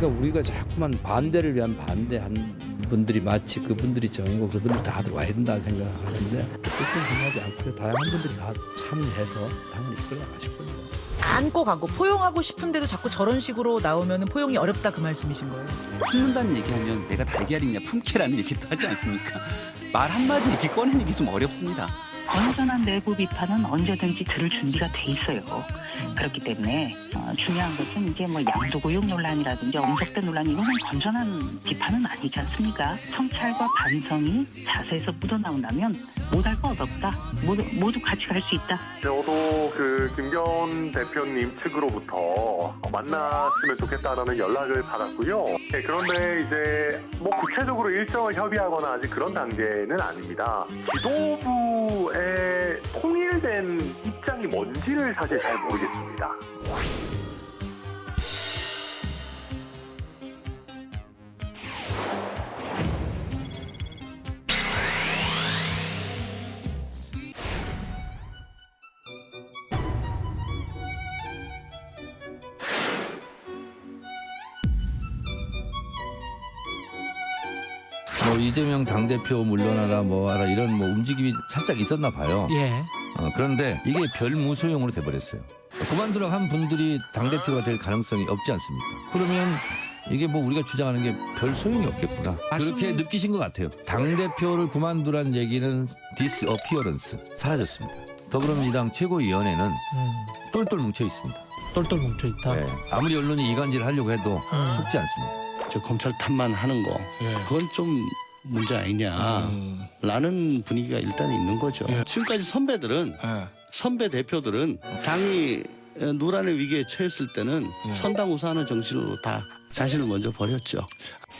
그러니까 우리가 자꾸만 반대를 위한 반대한 분들이 마치 그분들이 정이고 그분들 다들 와야 된다 생각하는데 그렇게 생각하지 않고요. 다양한 분들이 다 참여해서 당연히 이끌어가실 겁니다. 안고 가고 포용하고 싶은데도 자꾸 저런 식으로 나오면 포용이 어렵다 그 말씀이신 거예요? 품는다는 얘기하면 내가 달걀이냐 품캐라는 얘기도 하지 않습니까? 말 한마디 이렇게 꺼내는 게 좀 어렵습니다. 건전한 내부 비판은 언제든지 들을 준비가 돼 있어요. 그렇기 때문에 중요한 것은 이제 뭐 양도구역 논란이라든지 엄석대 논란 이거는 건전한 비판은 아니지 않습니까? 성찰과 반성이 자세에서 묻어나온다면 못할 거 없다. 모두 같이 갈 수 있다. 저도 그 김기현 대표님 측으로부터 만났으면 좋겠다라는 연락을 받았고요. 네, 그런데 이제 뭐 구체적으로 일정을 협의하거나 아직 그런 단계는 아닙니다. 지도부의 통일된 입장이 뭔지를 사실 잘 모르겠습니다. 뭐 이재명 당대표 물러나라 뭐하라 이런 뭐 움직임이 살짝 있었나 봐요. 예. 그런데 이게 별 무소용으로 돼버렸어요. 그만두라 한 분들이 당대표가 될 가능성이 없지 않습니까? 그러면 이게 뭐 우리가 주장하는 게 별 소용이 없겠구나. 그렇게 느끼신 것 같아요. 당대표를 그만두란 얘기는 디스어피어런스, 사라졌습니다. 더불어민주당 최고위원회는 똘똘 뭉쳐 있습니다. 똘똘 뭉쳐 있다. 네. 아무리 언론이 이간질을 하려고 해도 속지 않습니다. 저 검찰 탓만 하는 거 그건 좀 문제 아니냐라는 분위기가 일단 있는 거죠. 지금까지 선배 대표들은 당이 노란의 위기에 처했을 때는 선당우사하는 정신으로 다 자신을 먼저 버렸죠.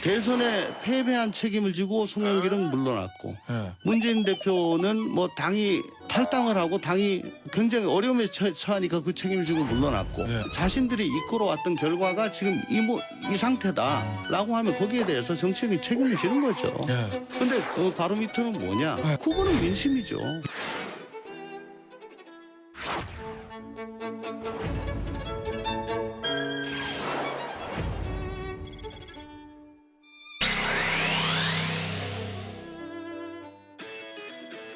대선에 패배한 책임을 지고 송영길은 물러났고 문재인 대표는 뭐 당이 탈당을 하고 당이 굉장히 어려움에 처하니까 그 책임을 지고 물러났고 자신들이 이끌어왔던 결과가 지금 이 상태다라고 하면 거기에 대해서 정치적인 책임을 지는 거죠. 근데 그 바로 밑에는 뭐냐? 그거는 민심이죠.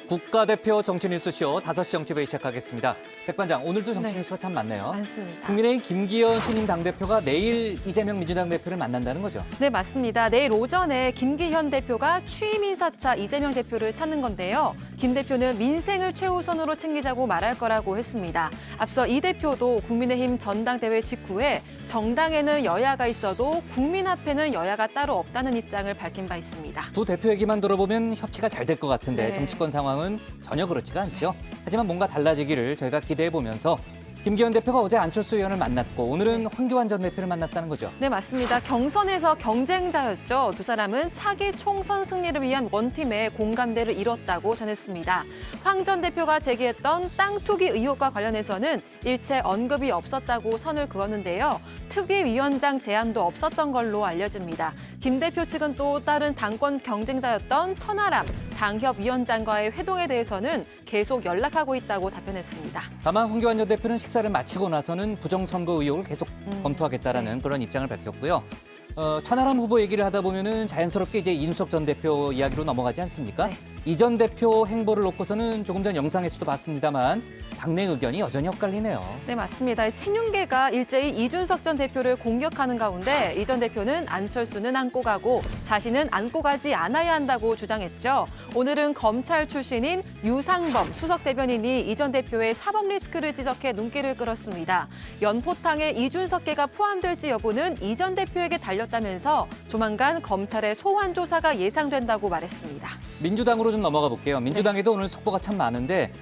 국가대표 정치뉴스쇼 5시 정치부에 시작하겠습니다. 백반장, 오늘도 정치뉴스가 참 많네요. 많습니다. 국민의힘 김기현 신임 당대표가 내일 이재명 민주당 대표를 만난다는 거죠? 네, 맞습니다. 내일 오전에 김기현 대표가 취임 인사차 이재명 대표를 찾는 건데요. 김 대표는 민생을 최우선으로 챙기자고 말할 거라고 했습니다. 앞서 이 대표도 국민의힘 전당대회 직후에 정당에는 여야가 있어도 국민 앞에는 여야가 따로 없다는 입장을 밝힌 바 있습니다. 두 대표 얘기만 들어보면 협치가 잘 될 것 같은데 네. 정치권 상황은 전혀 그렇지가 않죠. 하지만 뭔가 달라지기를 저희가 기대해보면서 김기현 대표가 어제 안철수 의원을 만났고 오늘은 황교안 전 대표를 만났다는 거죠. 네, 맞습니다. 경선에서 경쟁자였죠. 두 사람은 차기 총선 승리를 위한 원팀의 공감대를 이뤘다고 전했습니다. 황 전 대표가 제기했던 땅 투기 의혹과 관련해서는 일체 언급이 없었다고 선을 그었는데요. 투기위원장 제안도 없었던 걸로 알려집니다. 김 대표 측은 또 다른 당권 경쟁자였던 천하람 당협위원장과의 회동에 대해서는 계속 연락하고 있다고 답변했습니다. 다만 황교안 전 대표는 식사를 마치고 나서는 부정선거 의혹을 계속 검토하겠다라는 그런 입장을 밝혔고요. 천하람 후보 얘기를 하다 보면은 자연스럽게 이제 이준석 전 대표 이야기로 넘어가지 않습니까? 네. 이 전 대표 행보를 놓고서는 조금 전 영상에서도 봤습니다만 당내 의견이 여전히 엇갈리네요. 네, 맞습니다. 친윤계가 일제히 이준석 전 대표를 공격하는 가운데 이 전 대표는 안철수는 안고 가고 자신은 안고 가지 않아야 한다고 주장했죠. 오늘은 검찰 출신인 유상범 수석 대변인이 이 전 대표의 사법 리스크를 지적해 눈길을 끌었습니다. 연포탕에 이준석계가 포함될지 여부는 이 전 대표에게 달렸다면서 조만간 검찰의 소환 조사가 예상된다고 말했습니다. 민주당으로 좀 넘어가 볼게요. 민주당에도 오늘 속보가 참 많은데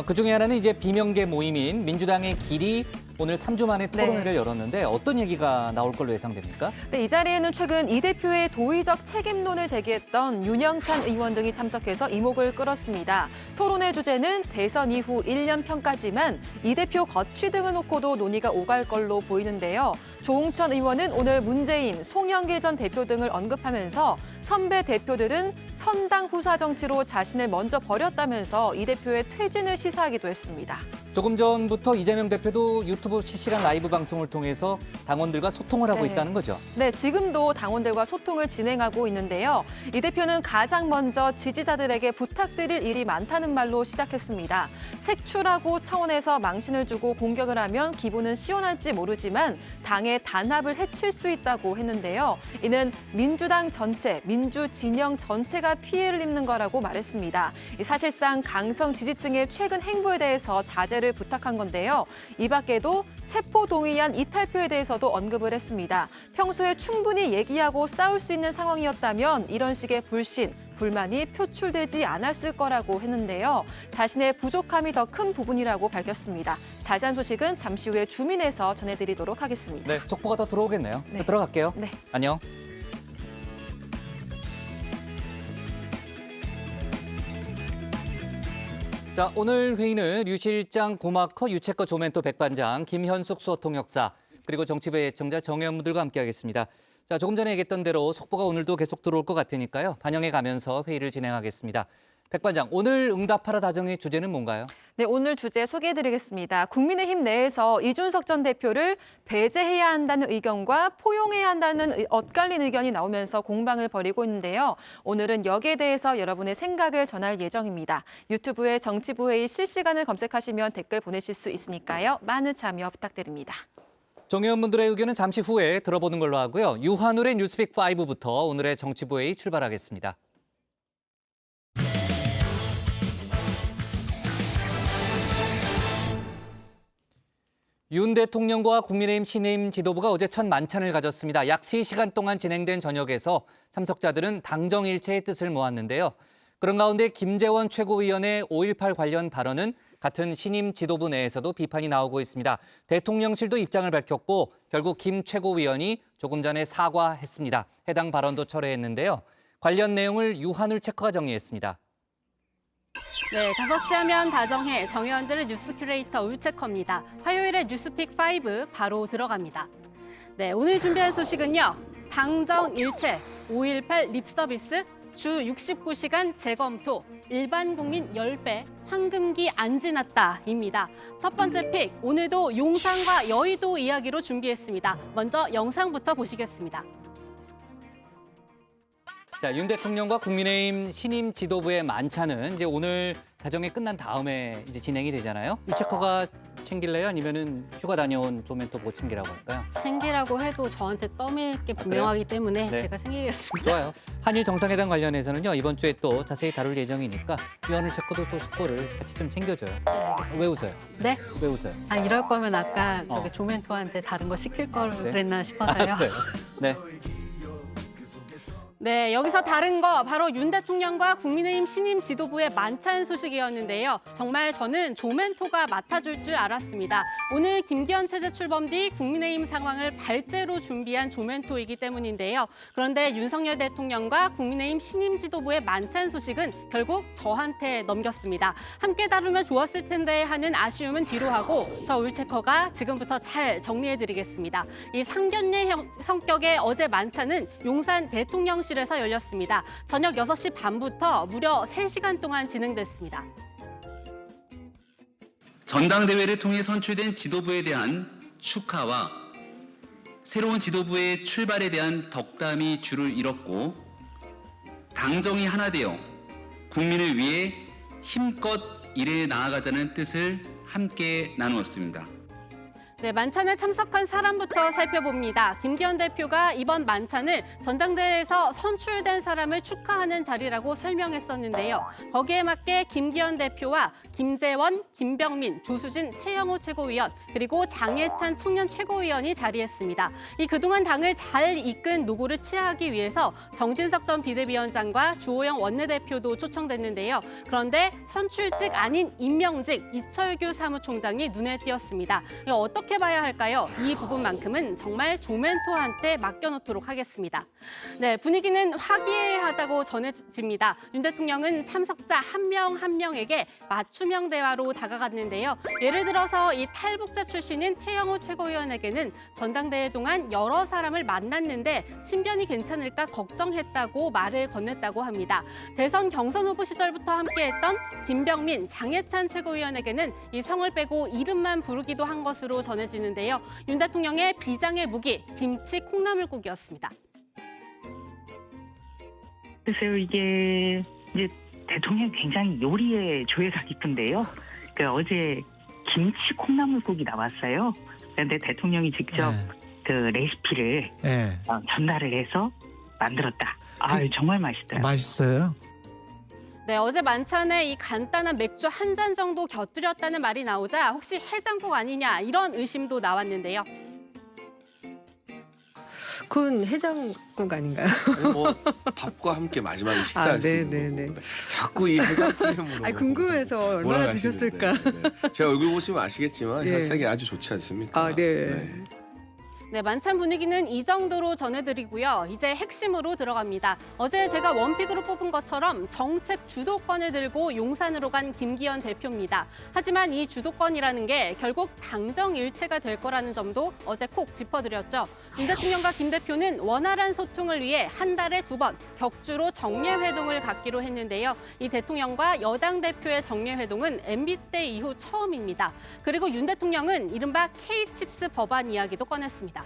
그중에 하나는 이제 비명계 모임인 민주당의 길이 오늘 3주 만에 토론회를 열었는데 어떤 얘기가 나올 걸로 예상됩니까? 네, 이 자리에는 최근 이 대표의 도의적 책임론을 제기했던 윤영찬 의원 등이 참석해서 이목을 끌었습니다. 토론회 주제는 대선 이후 1년 평가지만 이 대표 거취 등을 놓고도 논의가 오갈 걸로 보이는데요. 조홍천 의원은 오늘 문재인, 송영길 전 대표 등을 언급하면서 선배 대표들은 선당 후사 정치로 자신을 먼저 버렸다면서 이 대표의 퇴진을 시사하기도 했습니다. 조금 전부터 이재명 대표도 유튜브 실시간 라이브 방송을 통해서 당원들과 소통을 하고 네. 있다는 거죠. 네, 지금도 당원들과 소통을 진행하고 있는데요. 이 대표는 가장 먼저 지지자들에게 부탁드릴 일이 많다는 말로 시작했습니다. 색출하고 차원에서 망신을 주고 공격을 하면 기분은 시원할지 모르지만 당의 단합을 해칠 수 있다고 했는데요. 이는 민주당 전체, 민주 진영 전체가 피해를 입는 거라고 말했습니다. 사실상 강성 지지층의 최근 행보에 대해서 자제를 부탁한 건데요. 이 밖에도 체포 동의안 이탈표에 대해서도 언급을 했습니다. 평소에 충분히 얘기하고 싸울 수 있는 상황이었다면 이런 식의 불신, 불만이 표출되지 않았을 거라고 했는데요. 자신의 부족함이 더 큰 부분이라고 밝혔습니다. 자세한 소식은 잠시 후에 주민에서 전해드리도록 하겠습니다. 네, 속보가 더 들어오겠네요. 네. 들어갈게요. 네. 안녕. 자, 오늘 회의는 류 실장, 고마커, 유채커 조멘토 백반장, 김현숙 수어통역사, 그리고 정치부의 애청자 정의원분들과 함께하겠습니다. 자, 조금 전에 얘기했던 대로 속보가 오늘도 계속 들어올 것 같으니까요. 반영해 가면서 회의를 진행하겠습니다. 백반장, 오늘 응답하라 다정의 주제는 뭔가요? 네, 오늘 주제 소개해드리겠습니다. 국민의힘 내에서 이준석 전 대표를 배제해야 한다는 의견과 포용해야 한다는 엇갈린 의견이 나오면서 공방을 벌이고 있는데요. 오늘은 여기에 대해서 여러분의 생각을 전할 예정입니다. 유튜브에 정치부회의 실시간을 검색하시면 댓글 보내실 수 있으니까요. 많은 참여 부탁드립니다. 정의원분들의 의견은 잠시 후에 들어보는 걸로 하고요. 유한울의 뉴스픽 5부터 오늘의 정치부회의 출발하겠습니다. 윤 대통령과 국민의힘 신임 지도부가 어제 첫 만찬을 가졌습니다. 약 3시간 동안 진행된 저녁에서 참석자들은 당정일체의 뜻을 모았는데요. 그런 가운데 김재원 최고위원의 5.18 관련 발언은 같은 신임 지도부 내에서도 비판이 나오고 있습니다. 대통령실도 입장을 밝혔고 결국 김 최고위원이 조금 전에 사과했습니다. 해당 발언도 철회했는데요. 관련 내용을 유한울 체커가 정리했습니다. 네, 5시 하면 다정해 정의원들의 뉴스 큐레이터 울체커입니다. 화요일에 뉴스픽 5 바로 들어갑니다. 네, 오늘 준비한 소식은요. 당정일체, 5.18 립서비스, 주 69시간 재검토, 일반 국민 10배, 황금기 안 지났다입니다. 첫 번째 픽, 오늘도 용산과 여의도 이야기로 준비했습니다. 먼저 영상부터 보시겠습니다. 자, 윤 대통령과 국민의힘 신임 지도부의 만찬은 이제 오늘 다정이 끝난 다음에 이제 진행이 되잖아요. 유체커가 챙길래요? 아니면은 휴가 다녀온 조멘토 못 챙기라고 할까요? 챙기라고 해도 저한테 떠밀 게 분명하기 때문에 네. 제가 챙기겠습니다. 좋아요. 한일 정상회담 관련해서는요. 이번 주에 또 자세히 다룰 예정이니까 유한울 체커도 또 속보를 같이 좀 챙겨줘요. 왜 웃어요? 네? 왜 웃어요? 아, 이럴 거면 아까 저기 조멘토한테 다른 거 시킬 걸 네. 그랬나 싶어서요. 알았어요. 네. 네, 여기서 다른 거 바로 윤 대통령과 국민의힘 신임 지도부의 만찬 소식이었는데요. 정말 저는 조멘토가 맡아줄 줄 알았습니다. 오늘 김기현 체제 출범 뒤 국민의힘 상황을 발제로 준비한 조멘토이기 때문인데요. 그런데 윤석열 대통령과 국민의힘 신임 지도부의 만찬 소식은 결국 저한테 넘겼습니다. 함께 다루면 좋았을 텐데 하는 아쉬움은 뒤로 하고 저 울체커가 지금부터 잘 정리해드리겠습니다. 이 상견례 성격의 어제 만찬은 용산 대통령실에서 열렸습니다. 저녁 6시 반부터 무려 3시간 동안 진행됐습니다. 전당대회를 통해 선출된 지도부에 대한 축하와 새로운 지도부의 출발에 대한 덕담이 줄을 이뤘고 당정이 하나 되어 국민을 위해 힘껏 일해 나아가자는 뜻을 함께 나누었습니다. 네, 만찬에 참석한 사람부터 살펴봅니다. 김기현 대표가 이번 만찬을 전당대회에서 선출된 사람을 축하하는 자리라고 설명했었는데요. 거기에 맞게 김기현 대표와 김재원, 김병민, 조수진, 태영호 최고위원, 그리고 장해찬 청년 최고위원이 자리했습니다. 이 그동안 당을 잘 이끈 노고를 치하하기 위해서 정진석 전 비대위원장과 주호영 원내대표도 초청됐는데요. 그런데 선출직 아닌 임명직 이철규 사무총장이 눈에 띄었습니다. 이거 어떻게 봐야 할까요? 이 부분만큼은 정말 조멘토한테 맡겨놓도록 하겠습니다. 네, 분위기는 화기애애하다고 전해집니다. 윤 대통령은 참석자 한 명 한 명에게 맞춤 설명 대화로 다가갔는데요. 예를 들어서 이 탈북자 출신인 태영호 최고위원에게는 전당대회 동안 여러 사람을 만났는데 신변이 괜찮을까 걱정했다고 말을 건넸다고 합니다. 대선 경선 후보 시절부터 함께했던 김병민, 장해찬 최고위원에게는 이 성을 빼고 이름만 부르기도 한 것으로 전해지는데요. 윤 대통령의 비장의 무기, 김치 콩나물국이었습니다. 글쎄요, 이게 이제 대통령 굉장히 요리에 조예가 깊은데요. 어제 김치 콩나물국이 나왔어요. 그런데 대통령이 직접 그 레시피를 전달을 해서 만들었다. 정말 맛있더라고요. 맛있어요? 네, 어제 만찬에 이 간단한 맥주 한 잔 정도 곁들였다는 말이 나오자 혹시 해장국 아니냐 이런 의심도 나왔는데요. 그건 해장국 아닌가요? 뭐 밥과 함께 마지막에 식사할 수 있는 거고. 자꾸 이 해장 프레임으로 궁금해서 얼마나 드셨을까? 제 얼굴 보시면 아시겠지만 네. 혈색이 아주 좋지 않습니까? 네, 만찬 분위기는 이 정도로 전해드리고요. 이제 핵심으로 들어갑니다. 어제 제가 원픽으로 뽑은 것처럼 정책 주도권을 들고 용산으로 간 김기현 대표입니다. 하지만 이 주도권이라는 게 결국 당정일체가 될 거라는 점도 어제 콕 짚어드렸죠. 윤 대통령과 김 대표는 원활한 소통을 위해 한 달에 2번 격주로 정례회동을 갖기로 했는데요. 이 대통령과 여당 대표의 정례회동은 MB 때 이후 처음입니다. 그리고 윤 대통령은 이른바 K칩스 법안 이야기도 꺼냈습니다.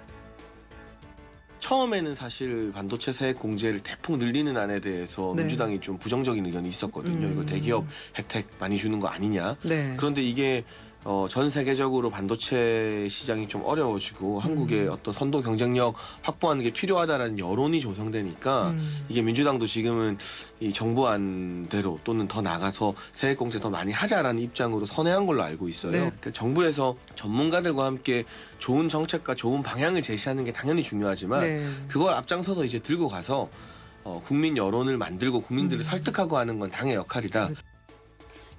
처음에는 사실 반도체 세액 공제를 대폭 늘리는 안에 대해서 민주당이 좀 부정적인 의견이 있었거든요. 이거 대기업 혜택 많이 주는 거 아니냐. 그런데 이게 전 세계적으로 반도체 시장이 좀 어려워지고 한국의 어떤 선도 경쟁력 확보하는 게 필요하다라는 여론이 조성되니까 이게 민주당도 지금은 이 정부안대로 또는 더 나가서 세액 공제 더 많이 하자라는 입장으로 선회한 걸로 알고 있어요. 그러니까 정부에서 전문가들과 함께 좋은 정책과 좋은 방향을 제시하는 게 당연히 중요하지만 그걸 앞장서서 이제 들고 가서 국민 여론을 만들고 국민들을 설득하고 하는 건 당의 역할이다.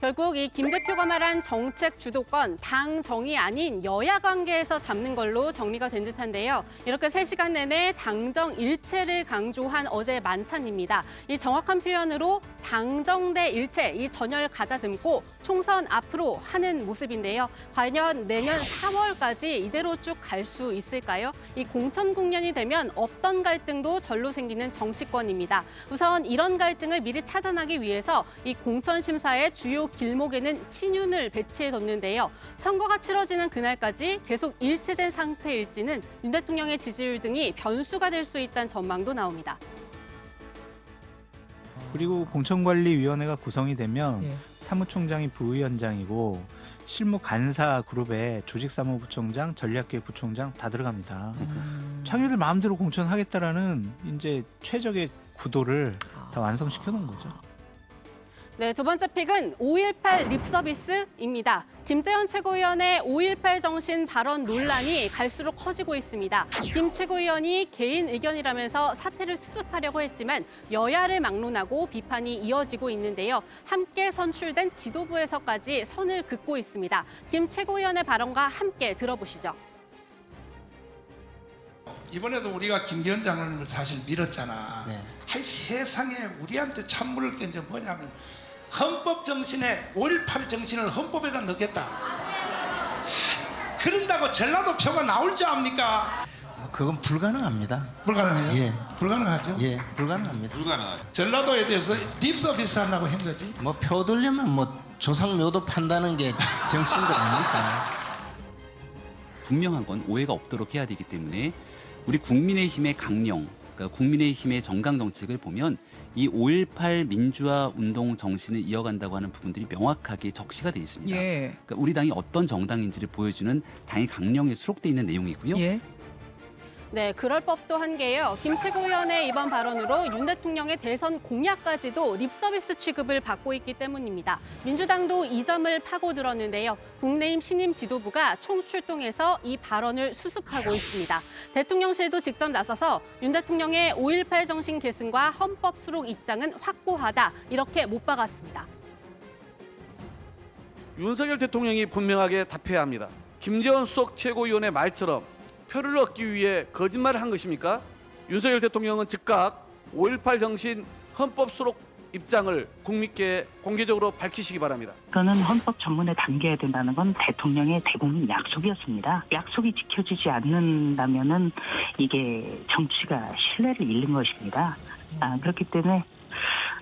결국 이 김 대표가 말한 정책 주도권, 당 정이 아닌 여야 관계에서 잡는 걸로 정리가 된 듯한데요. 이렇게 3시간 내내 당정 일체를 강조한 어제 만찬입니다. 이 정확한 표현으로 당정대 일체, 이 전열 가다듬고 총선 앞으로 하는 모습인데요. 과연 내년 4월까지 이대로 쭉 갈 수 있을까요? 이 공천 국면이 되면 없던 갈등도 절로 생기는 정치권입니다. 우선 이런 갈등을 미리 차단하기 위해서 이 공천 심사의 주요 길목에는 친윤을 배치해뒀는데요. 선거가 치러지는 그날까지 계속 일체된 상태일지는 윤 대통령의 지지율 등이 변수가 될 수 있다는 전망도 나옵니다. 그리고 공천관리위원회가 구성이 되면 사무총장이 부위원장이고 실무 간사 그룹에 조직사무부총장, 전략기획부총장 다 들어갑니다. 자기들 마음대로 공천하겠다라는 이제 최적의 구도를 다 완성시켜 놓은 거죠. 네, 두 번째 픽은 5.18 립서비스입니다. 김재현 최고위원의 5.18 정신 발언 논란이 갈수록 커지고 있습니다. 김 최고위원이 개인 의견이라면서 사태를 수습하려고 했지만 여야를 막론하고 비판이 이어지고 있는데요. 함께 선출된 지도부에서까지 선을 긋고 있습니다. 김 최고위원의 발언과 함께 들어보시죠. 이번에도 우리가 김기현 장관님을 사실 밀었잖아. 하이 세상에 우리한테 찬물을 깬 게 뭐냐면 헌법 정신에 5.18 정신을 헌법에다 넣겠다. 그런다고 전라도 표가 나올 줄 압니까? 그건 불가능합니다. 불가능해요? 예. 불가능하죠? 예, 불가능합니다. 전라도에 대해서 립서비스 하려고 한 거지. 뭐 표 들려면 뭐 조상묘도 판다는 게 정치인들 아닙니까? 분명한 건 오해가 없도록 해야 되기 때문에 우리 국민의힘의 강령, 그러니까 국민의힘의 정강 정책을 보면 이 5.18 민주화 운동 정신을 이어간다고 하는 부분들이 명확하게 적시가 돼 있습니다. 그러니까 우리 당이 어떤 정당인지를 보여주는 당의 강령에 수록돼 있는 내용이고요. 네, 그럴 법도 한 게요. 김 최고위원의 이번 발언으로 윤 대통령의 대선 공약까지도 립서비스 취급을 받고 있기 때문입니다. 민주당도 이 점을 파고들었는데요. 국민의힘 신임 지도부가 총출동해서 이 발언을 수습하고 있습니다. 대통령실도 직접 나서서 윤 대통령의 5.18 정신 계승과 헌법 수록 입장은 확고하다, 이렇게 못 박았습니다. 윤석열 대통령이 분명하게 답해야 합니다. 김재원 수석 최고위원의 말처럼 표를 얻기 위해 거짓말을 한 것입니까? 윤석열 대통령은 즉각 5.18 정신 헌법 수록 입장을 국민께 공개적으로 밝히시기 바랍니다. 그거는 헌법 전문에 담겨야 된다는 건 대통령의 대국민 약속이었습니다. 약속이 지켜지지 않는다면은 이게 정치가 신뢰를 잃는 것입니다. 그렇기 때문에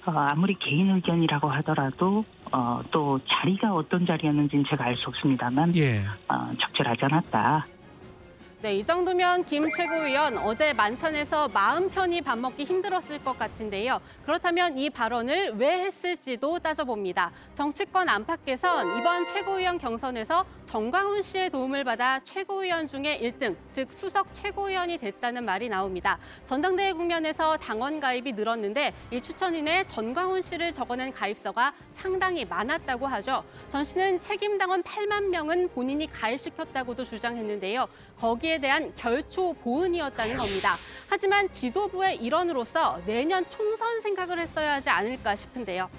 아무리 개인 의견이라고 하더라도 또 자리가 어떤 자리였는지는 제가 알 수 없습니다만 적절하지 않았다. 네, 이 정도면 김 최고위원 어제 만찬에서 마음 편히 밥 먹기 힘들었을 것 같은데요. 그렇다면 이 발언을 왜 했을지도 따져봅니다. 정치권 안팎에선 이번 최고위원 경선에서 정광훈 씨의 도움을 받아 최고위원 중에 1등, 즉 수석 최고위원이 됐다는 말이 나옵니다. 전당대회 국면에서 당원 가입이 늘었는데 이 추천인에 전광훈 씨를 적어낸 가입서가 상당히 많았다고 하죠. 전 씨는 책임당원 8만 명은 본인이 가입시켰다고도 주장했는데요. 거기에 대한 결초 보은이었다는 겁니다. 하지만 지도부의 일원으로서 내년 총선 생각을 했어야 하지 않을까 싶은데요.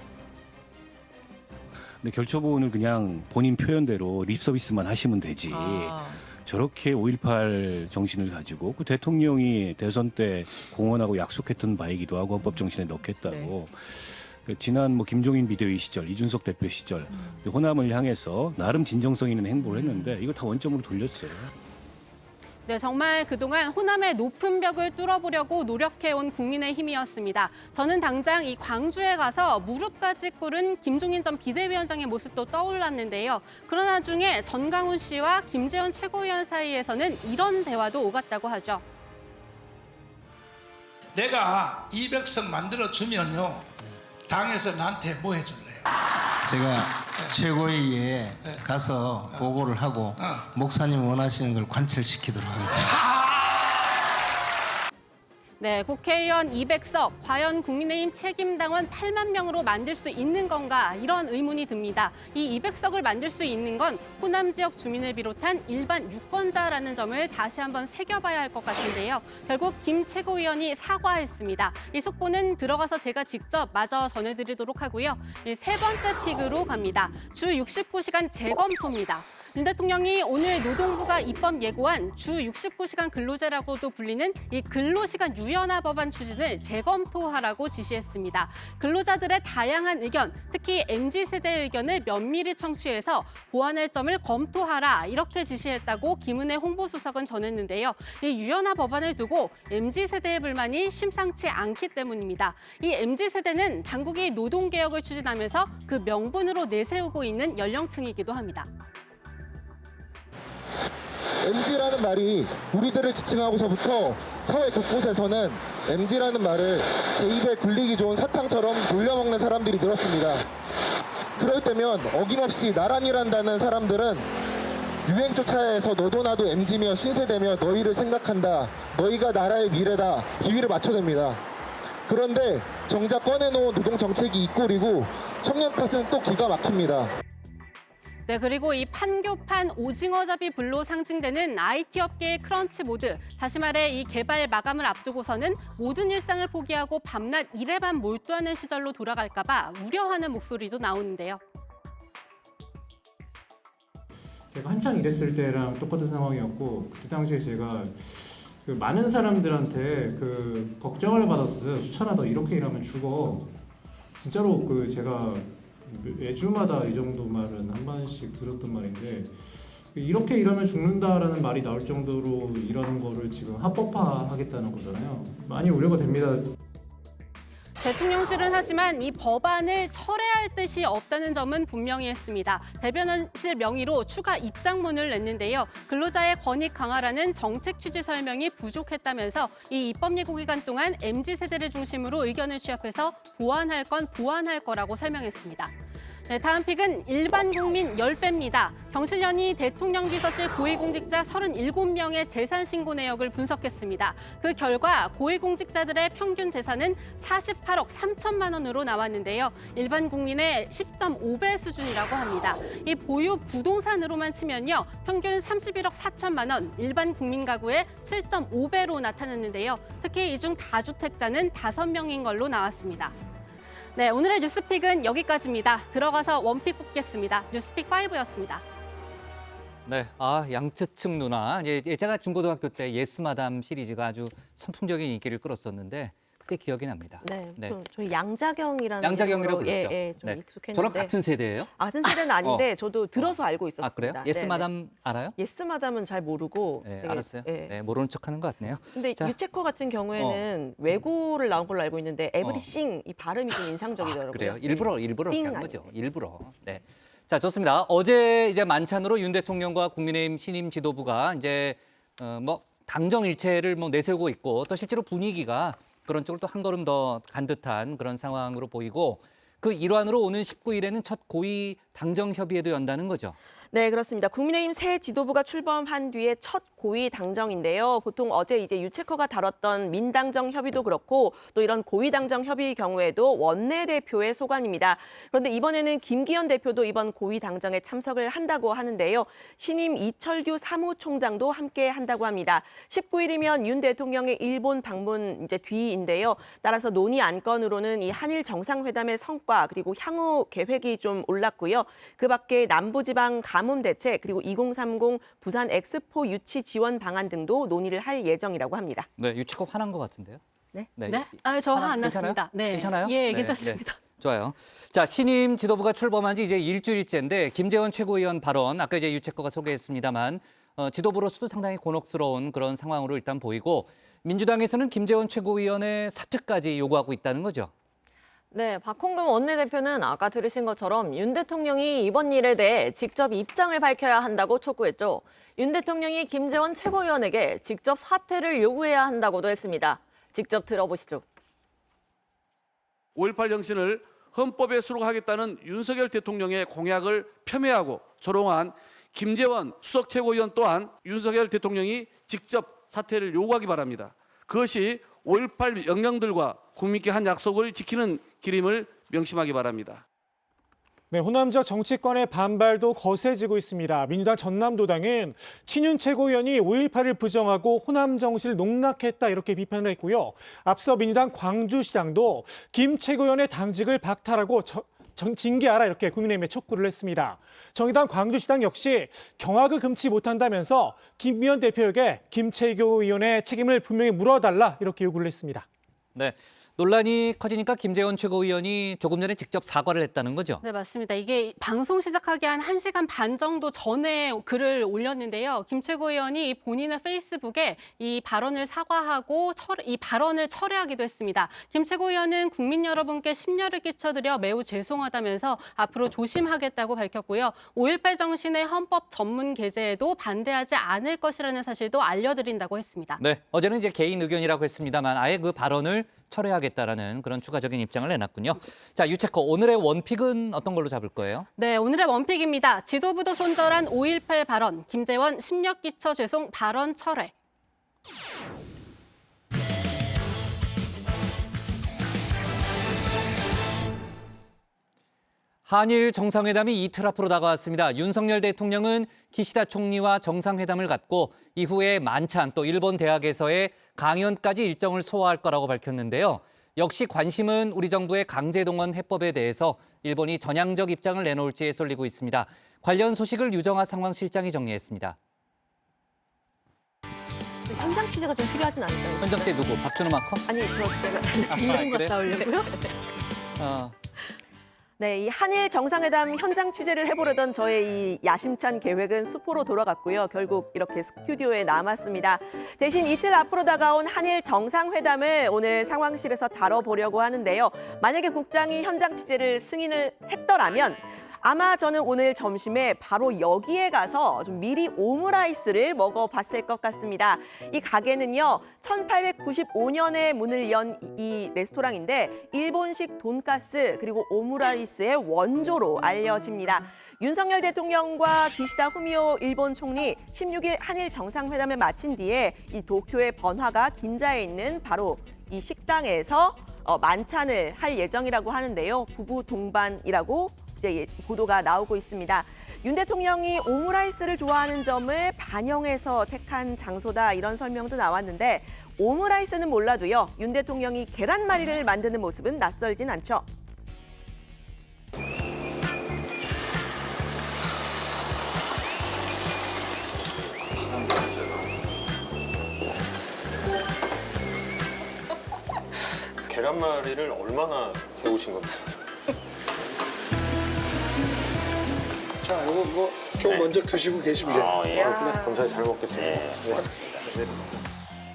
근데 결초 보은을 그냥 본인 표현대로 립 서비스만 하시면 되지. 저렇게 5.18 정신을 가지고 그 대통령이 대선 때 공언하고 약속했던 바이기도 하고 헌법 정신에 넣겠다고. 그 지난 김종인 비대위 시절, 이준석 대표 시절 호남을 향해서 나름 진정성 있는 행보를 했는데 이거 다 원점으로 돌렸어요. 네, 정말 그동안 호남의 높은 벽을 뚫어보려고 노력해온 국민의힘이었습니다. 저는 당장 이 광주에 가서 무릎까지 꿇은 김종인 전 비대위원장의 모습도 떠올랐는데요. 그러나 중에 전광훈 씨와 김재원 최고위원 사이에서는 이런 대화도 오갔다고 하죠. 내가 200석 만들어주면요. 당에서 나한테 뭐 해줄래요? 제가 최고위에 가서 보고를 하고 목사님 원하시는 걸 관철시키도록 하겠습니다. 네, 국회의원 200석, 과연 국민의힘 책임당원 8만 명으로 만들 수 있는 건가 이런 의문이 듭니다. 이 200석을 만들 수 있는 건 호남 지역 주민을 비롯한 일반 유권자라는 점을 다시 한번 새겨봐야 할 것 같은데요. 결국 김 최고위원이 사과했습니다. 이 속보는 들어가서 제가 직접 마저 전해드리도록 하고요. 세 번째 픽으로 갑니다. 주 69시간 재검토입니다. 윤 대통령이 오늘 노동부가 입법 예고한 주 69시간 근로제라고도 불리는 이 근로시간 유연화 법안 추진을 재검토하라고 지시했습니다. 근로자들의 다양한 의견, 특히 MZ세대 의견을 면밀히 청취해서 보완할 점을 검토하라 이렇게 지시했다고 김은혜 홍보수석은 전했는데요. 이 유연화 법안을 두고 MZ세대의 불만이 심상치 않기 때문입니다. 이 MZ세대는 당국이 노동개혁을 추진하면서 그 명분으로 내세우고 있는 연령층이기도 합니다. MZ라는 말이 우리들을 지칭하고서부터 사회 곳곳에서는 MZ라는 말을 제 입에 굴리기 좋은 사탕처럼 놀려먹는 사람들이 늘었습니다. 그럴 때면 어김없이 나란히란다는 사람들은 유행 쫓아해서 너도 나도 MZ며 신세대며 너희를 생각한다. 너희가 나라의 미래다. 비위를 맞춰댑니다. 그런데 정작 꺼내놓은 노동정책이 이 꼴이고 청년 탓은 또 기가 막힙니다. 네, 그리고 이 판교판 오징어잡이 불로 상징되는 IT 업계의 크런치 모드. 다시 말해 이 개발 마감을 앞두고서는 모든 일상을 포기하고 밤낮 일에만 몰두하는 시절로 돌아갈까 봐 우려하는 목소리도 나오는데요. 제가 한창 일했을 때랑 똑같은 상황이었고 그때 당시에 제가 많은 사람들한테 걱정을 받았어요. 수찬아 너 이렇게 일하면 죽어. 진짜로 제가 매주마다 이 정도 말은 한 번씩 들었던 말인데 이렇게 일하면 죽는다라는 말이 나올 정도로 일하는 거를 지금 합법화하겠다는 거잖아요. 많이 우려가 됩니다. 대통령실은 하지만 이 법안을 철회할 뜻이 없다는 점은 분명히 했습니다. 대변인실 명의로 추가 입장문을 냈는데요. 근로자의 권익 강화라는 정책 취지 설명이 부족했다면서 이 입법 예고 기간 동안 MZ세대를 중심으로 의견을 취합해서 보완할 건 보완할 거라고 설명했습니다. 네, 다음 픽은 일반 국민 10배입니다. 경실련이 대통령 비서실 고위공직자 37명의 재산 신고 내역을 분석했습니다. 그 결과 고위공직자들의 평균 재산은 48억 3천만 원으로 나왔는데요. 일반 국민의 10.5배 수준이라고 합니다. 이 보유 부동산으로만 치면요. 평균 31억 4천만 원, 일반 국민 가구의 7.5배로 나타났는데요. 특히 이 중 다주택자는 5명인 걸로 나왔습니다. 네, 오늘의 뉴스픽은 여기까지입니다. 들어가서 원픽 뽑겠습니다. 뉴스픽 5였습니다. 네, 양쯔층 누나. 제가 중고등학교 때 예스마담 시리즈가 아주 선풍적인 인기를 끌었었는데 꽤 기억이 납니다. 네, 네. 저희 양자경이라는 양자경이라고 이름으로, 그랬죠. 예, 좀 네. 익숙했는데. 저랑 같은 세대예요? 같은 세대는 아닌데 저도 들어서 알고 있었습니다. 아 그래요? 예스 마담 알아요? 예스 마담은 잘 모르고. 네, 되게, 알았어요. 예. 네, 모르는 척하는 것 같네요. 근데 유채커 같은 경우에는 외고를 나온 걸로 알고 있는데 에브리싱 이 발음이 좀 인상적이더라고요. 그래요? 일부러 그렇게 한 삥 거죠. 일부러. 네. 자, 좋습니다. 어제 이제 만찬으로 윤 대통령과 국민의힘 신임 지도부가 이제 뭐 당정 일체를 뭐 내세우고 있고 또 실제로 분위기가 그런 쪽으로 또 한 걸음 더 간 듯한 그런 상황으로 보이고 그 일환으로 오는 19일에는 첫 고위 당정 협의회도 연다는 거죠. 네, 그렇습니다. 국민의힘 새 지도부가 출범한 뒤에 첫 고위 당정인데요. 보통 어제 이제 유채커가 다뤘던 민당정 협의도 그렇고 또 이런 고위 당정 협의 경우에도 원내대표의 소관입니다. 그런데 이번에는 김기현 대표도 이번 고위 당정에 참석을 한다고 하는데요. 신임 이철규 사무총장도 함께 한다고 합니다. 19일이면 윤 대통령의 일본 방문 이제 뒤인데요. 따라서 논의 안건으로는 이 한일 정상회담의 성과 그리고 향후 계획이 좀 올랐고요. 그 밖에 남부지방 가뭄 대책 그리고 2030 부산 엑스포 유치 지원 방안 등도 논의를 할 예정이라고 합니다. 네, 유치컵 화난 것 같은데요. 네? 네? 아, 저 화 안 났습니다. 네. 괜찮아요? 예, 네, 괜찮습니다. 네. 좋아요. 자, 신임 지도부가 출범한 지 이제 일주일째인데 김재원 최고위원 발언 아까 이제 유채커가 소개했습니다만 지도부로서도 상당히 곤혹스러운 그런 상황으로 일단 보이고 민주당에서는 김재원 최고위원의 사퇴까지 요구하고 있다는 거죠. 네, 박홍근 원내대표는 아까 들으신 것처럼 윤 대통령이 이번 일에 대해 직접 입장을 밝혀야 한다고 촉구했죠. 윤 대통령이 김재원 최고위원에게 직접 사퇴를 요구해야 한다고도 했습니다. 직접 들어보시죠. 5.18 정신을 헌법에 수록하겠다는 윤석열 대통령의 공약을 폄훼하고 조롱한 김재원 수석 최고위원 또한 윤석열 대통령이 직접 사퇴를 요구하기 바랍니다. 그것이 5.18 명령들과 국민께 한 약속을 지키는 길임을 명심하기 바랍니다. 네, 호남적 정치권의 반발도 거세지고 있습니다. 민주당 전남도당은 친윤 최고위원이 5.18을 부정하고 호남 정신을 농락했다 이렇게 비판을 했고요. 앞서 민주당 광주시당도 김 최고위원의 당직을 박탈하고 징계하라 이렇게 국민의힘에 촉구를 했습니다. 정의당 광주시당 역시 경악을 금치 못한다면서 김기현 대표에게 김 최고위원의 책임을 분명히 물어달라 이렇게 요구를 했습니다. 네. 논란이 커지니까 김재원 최고위원이 조금 전에 직접 사과를 했다는 거죠. 네, 맞습니다. 이게 방송 시작하기 한 1시간 반 정도 전에 글을 올렸는데요. 김 최고위원이 본인의 페이스북에 이 발언을 사과하고 이 발언을 철회하기도 했습니다. 김 최고위원은 국민 여러분께 심려를 끼쳐드려 매우 죄송하다면서 앞으로 조심하겠다고 밝혔고요. 5.18 정신의 헌법 전문 게재에도 반대하지 않을 것이라는 사실도 알려드린다고 했습니다. 네, 어제는 이제 개인 의견이라고 했습니다만 아예 그 발언을 철회하겠다라는 그런 추가적인 입장을 내놨군요. 자, 유채커 오늘의 원픽은 어떤 걸로 잡을 거예요? 네, 오늘의 원픽입니다. 지도부도 손절한 5.18 발언, 김재원 심력 끼쳐 죄송 발언 철회. 한일 정상회담이 이틀 앞으로 다가왔습니다. 윤석열 대통령은 기시다 총리와 정상회담을 갖고 이후에 만찬 또 일본 대학에서의 강연까지 일정을 소화할 거라고 밝혔는데요. 역시 관심은 우리 정부의 강제동원 해법에 대해서 일본이 전향적 입장을 내놓을지에 쏠리고 있습니다. 관련 소식을 유정아 상황실장이 정리했습니다. 현장 취재가 좀 필요하진 않을까요? 현장제 누구? 박준호 마커? 아니, 제가 이런 거 나오려고요? 네, 이 한일 정상회담 현장 취재를 해보려던 저의 이 야심찬 계획은 수포로 돌아갔고요. 결국 이렇게 스튜디오에 남았습니다. 대신 이틀 앞으로 다가온 한일 정상회담을 오늘 상황실에서 다뤄보려고 하는데요. 만약에 국장이 현장 취재를 승인을 했더라면 아마 저는 오늘 점심에 바로 여기에 가서 좀 미리 오므라이스를 먹어봤을 것 같습니다. 이 가게는요, 1895년에 문을 연 이 레스토랑인데 일본식 돈가스 그리고 오므라이스의 원조로 알려집니다. 윤석열 대통령과 기시다 후미오 일본 총리 16일 한일 정상회담을 마친 뒤에 이 도쿄의 번화가 긴자에 있는 바로 이 식당에서 만찬을 할 예정이라고 하는데요. 부부 동반이라고 이제 보도가 나오고 있습니다. 윤 대통령이 오므라이스를 좋아하는 점을 반영해서 택한 장소다 이런 설명도 나왔는데 오므라이스는 몰라도요. 윤 대통령이 계란말이를 만드는 모습은 낯설진 않죠. 계란말이를 얼마나 데우신 겁니까? 자, 이거 뭐 좀 먼저 드시고 계시죠. 예. 감사히 잘 먹겠습니다.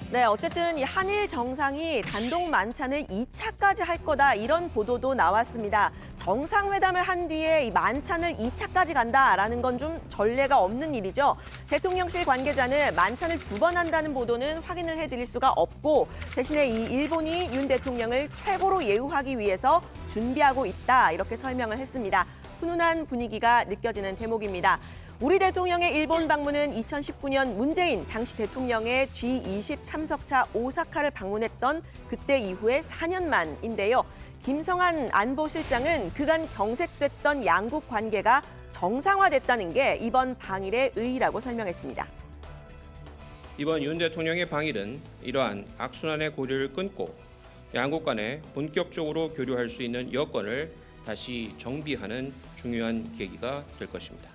네, 어쨌든 이 한일 정상이 단독 만찬을 2차까지 할 거다 이런 보도도 나왔습니다. 정상회담을 한 뒤에 이 만찬을 2차까지 간다라는 건 좀 전례가 없는 일이죠. 대통령실 관계자는 만찬을 2번 한다는 보도는 확인을 해드릴 수가 없고 대신에 이 일본이 윤 대통령을 최고로 예우하기 위해서 준비하고 있다 이렇게 설명을 했습니다. 훈훈한 분위기가 느껴지는 대목입니다. 우리 대통령의 일본 방문은 2019년 문재인 당시 대통령의 G20 참석차 오사카를 방문했던 그때 이후에 4년 만인데요. 김성한 안보실장은 그간 경색됐던 양국 관계가 정상화됐다는 게 이번 방일의 의의라고 설명했습니다. 이번 윤 대통령의 방일은 이러한 악순환의 고리를 끊고 양국 간에 본격적으로 교류할 수 있는 여건을 다시 정비하는 중요한 계기가 될 것입니다.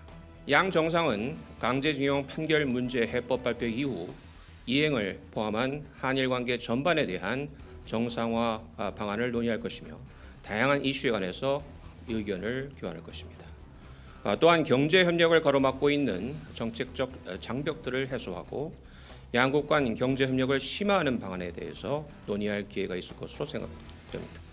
양 정상은 강제징용 판결 문제 해법 발표 이후 이행을 포함한 한일 관계 전반에 대한 정상화 방안을 논의할 것이며 다양한 이슈에 관해서 의견을 교환할 것입니다. 또한 경제 협력을 가로막고 있는 정책적 장벽들을 해소하고 양국 간 경제 협력을 심화하는 방안에 대해서 논의할 기회가 있을 것으로 생각됩니다.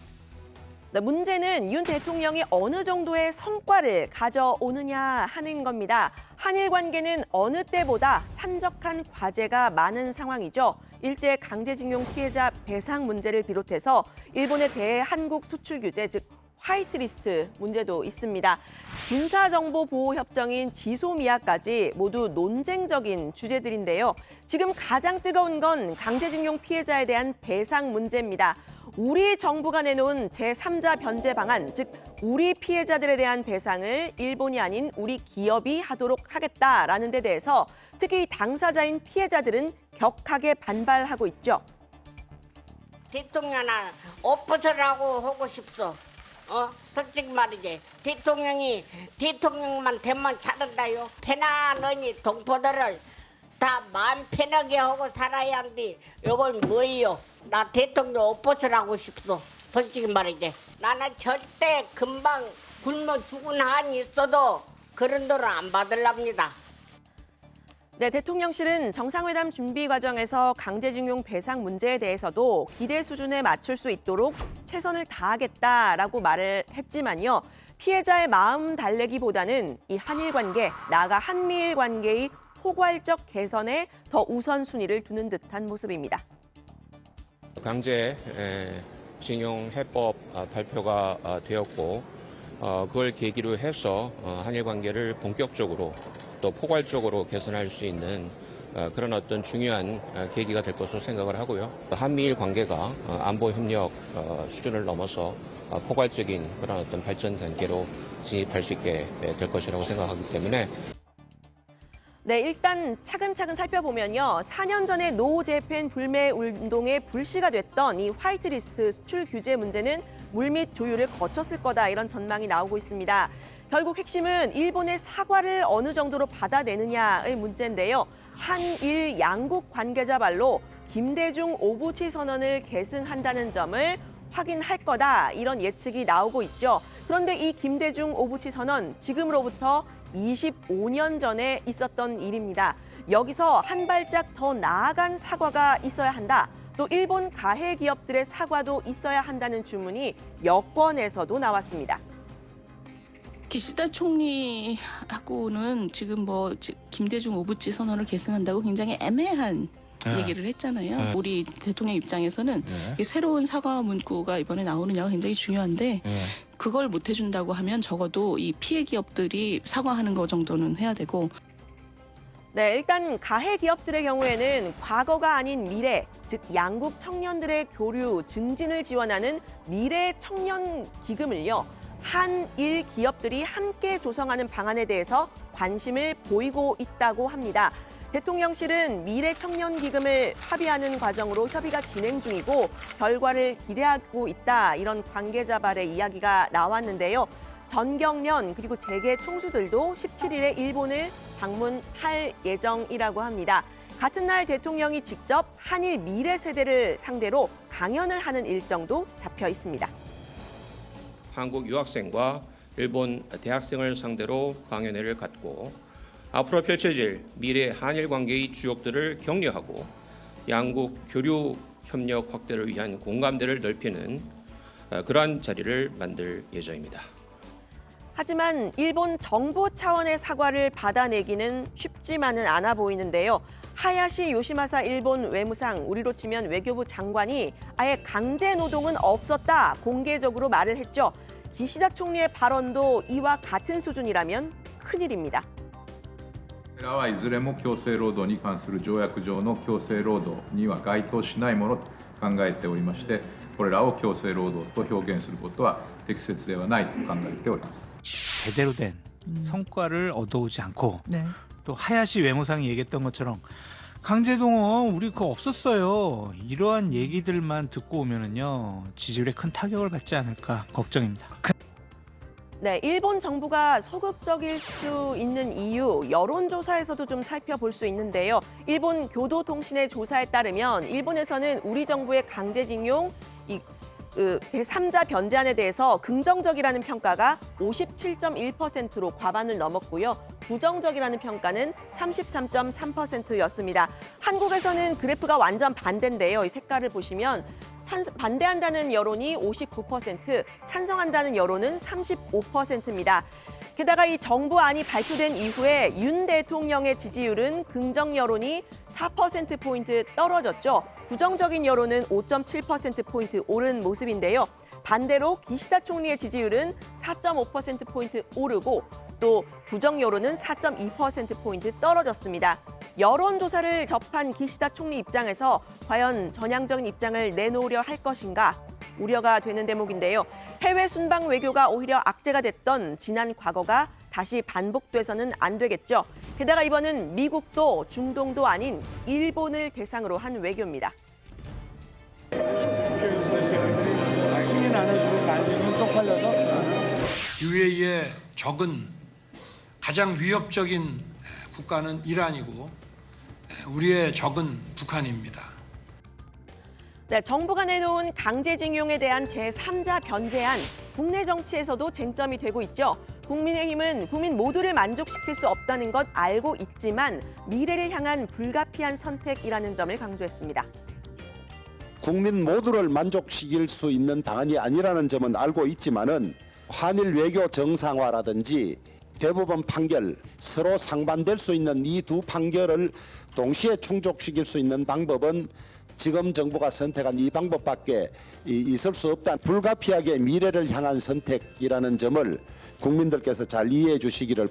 네, 문제는 윤 대통령이 어느 정도의 성과를 가져오느냐 하는 겁니다. 한일 관계는 어느 때보다 산적한 과제가 많은 상황이죠. 일제 강제징용 피해자 배상 문제를 비롯해서 일본의 대한국 수출 규제, 즉 화이트리스트 문제도 있습니다. 군사정보보호협정인 지소미아까지 모두 논쟁적인 주제들인데요. 지금 가장 뜨거운 건 강제징용 피해자에 대한 배상 문제입니다. 우리 정부가 내놓은 제3자 변제 방안, 즉 우리 피해자들에 대한 배상을 일본이 아닌 우리 기업이 하도록 하겠다라는 데 대해서 특히 당사자인 피해자들은 격하게 반발하고 있죠. 대통령아 엎어서라고 하고 싶소. 솔직히 말이지. 대통령만 되면 잘한다요. 편안하니 동포들을 다 마음 편하게 하고 살아야 한디. 이건 뭐예요? 나 대통령 엎어서라고 싶소. 솔직히 말이지. 나는 절대 금방 굶어 죽은 한이 있어도 그런 돈을 안 받으랍니다. 네, 대통령실은 정상회담 준비 과정에서 강제징용 배상 문제에 대해서도 기대 수준에 맞출 수 있도록 최선을 다하겠다라고 말을 했지만요. 피해자의 마음 달래기보다는 이 한일 관계, 나아가 한미일 관계의 포괄적 개선에 더 우선순위를 두는 듯한 모습입니다. 강제징용 해법 발표가 되었고 그걸 계기로 해서 한일 관계를 본격적으로 또 포괄적으로 개선할 수 있는 그런 어떤 중요한 계기가 될 것으로 생각을 하고요. 한미일 관계가 안보 협력 수준을 넘어서 포괄적인 그런 어떤 발전 단계로 진입할 수 있게 될 것이라고 생각하기 때문에 네, 일단 차근차근 살펴보면요. 4년 전에 노 재팬 불매 운동의 불씨가 됐던 이 화이트리스트 수출 규제 문제는 물밑 조율을 거쳤을 거다 이런 전망이 나오고 있습니다. 결국 핵심은 일본의 사과를 어느 정도로 받아내느냐의 문제인데요. 한일 양국 관계자 말로 김대중 오부치 선언을 계승한다는 점을 확인할 거다 이런 예측이 나오고 있죠. 그런데 이 김대중 오부치 선언 지금으로부터 25년 전에 있었던 일입니다. 여기서 한 발짝 더 나아간 사과가 있어야 한다. 또 일본 가해 기업들의 사과도 있어야 한다는 주문이 여권에서도 나왔습니다. 기시다 총리하고는 지금 김대중 오부치 선언을 계승한다고 굉장히 애매한 얘기를 했잖아요. 우리 대통령 입장에서는 이 새로운 사과 문구가 이번에 나오느냐가 굉장히 중요한데 그걸 못 해준다고 하면 적어도 이 피해 기업들이 사과하는 거 정도는 해야 되고. 네, 일단 가해 기업들의 경우에는 과거가 아닌 미래, 즉 양국 청년들의 교류, 증진을 지원하는 미래 청년 기금을요. 한일 기업들이 함께 조성하는 방안에 대해서 관심을 보이고 있다고 합니다. 대통령실은 미래 청년 기금을 합의하는 과정으로 협의가 진행 중이고 결과를 기대하고 있다. 이런 관계자발의 이야기가 나왔는데요. 전경련 그리고 재계 총수들도 17일에 일본을 방문할 예정이라고 합니다. 같은 날 대통령이 직접 한일 미래 세대를 상대로 강연을 하는 일정도 잡혀 있습니다. 한국 유학생과 일본 대학생을 상대로 강연회를 갖고 앞으로 펼쳐질 미래 한일 관계의 주역들을 격려하고 양국 교류 협력 확대를 위한 공감대를 넓히는 그러한 자리를 만들 예정입니다. 하지만 일본 정부 차원의 사과를 받아내기는 쉽지만은 않아 보이는데요. 하야시 요시마사 일본 외무상, 우리로 치면 외교부 장관이 아예 강제 노동은 없었다 공개적으로 말을 했죠. 기시다 총리의 발언도 이와 같은 수준이라면 큰일입니다. これらはいずれも強制労働に関する条約上の強制労働には該当しないものと考えておりまして、これらを強制労働と表現することは適切ではないと考えております。 제대로 된 성과를 얻어오지 않고 또 하야시 외무상이 얘기했던 것처럼 강제동원 우리 그거 없었어요. 이러한 얘기들만 듣고 오면은요 지지율에 큰 타격을 받지 않을까 걱정입니다. 네, 일본 정부가 소극적일 수 있는 이유, 여론조사에서도 좀 살펴볼 수 있는데요. 일본 교도통신의 조사에 따르면 일본에서는 우리 정부의 강제징용, 제3자 변제안에 대해서 긍정적이라는 평가가 57.1%로 과반을 넘었고요. 부정적이라는 평가는 33.3%였습니다. 한국에서는 그래프가 완전 반대인데요. 이 색깔을 보시면 반대한다는 여론이 59%, 찬성한다는 여론은 35%입니다. 게다가 이 정부안이 발표된 이후에 윤 대통령의 지지율은 긍정 여론이 4%포인트 떨어졌죠. 부정적인 여론은 5.7%포인트 오른 모습인데요. 반대로 기시다 총리의 지지율은 4.5%포인트 오르고 또 부정 여론은 4.2%포인트 떨어졌습니다. 여론조사를 접한 기시다 총리 입장에서 과연 전향적인 입장을 내놓으려 할 것인가 우려가 되는 대목인데요. 해외 순방 외교가 오히려 악재가 됐던 지난 과거가 다시 반복돼서는 안 되겠죠. 게다가 이번은 미국도 중동도 아닌 일본을 대상으로 한 외교입니다. 승인 안 해주고 나중에 쪽팔려서 UAE의 적은 가장 위협적인 국가는 이란이고 우리의 적은 북한입니다. 네, 정부가 내놓은 강제징용에 대한 제3자 변제안, 국내 정치에서도 쟁점이 되고 있죠. 국민의힘은 국민 모두를 만족시킬 수 없다는 것 알고 있지만 미래를 향한 불가피한 선택이라는 점을 강조했습니다. 국민 모두를 만족시킬 수 있는 방안이 아니라는 점은 알고 있지만은 한일 외교 정상화라든지 대법원 판결, 서로 상반될 수 있는 이 두 판결을 동시에 충족시킬 수 있는 방법은 지금 정부가 선택한 이 방법밖에 있을 수 없다. 불가피하게 미래를 향한 선택이라는 점을 국민들께서 잘 이해해 주시기를.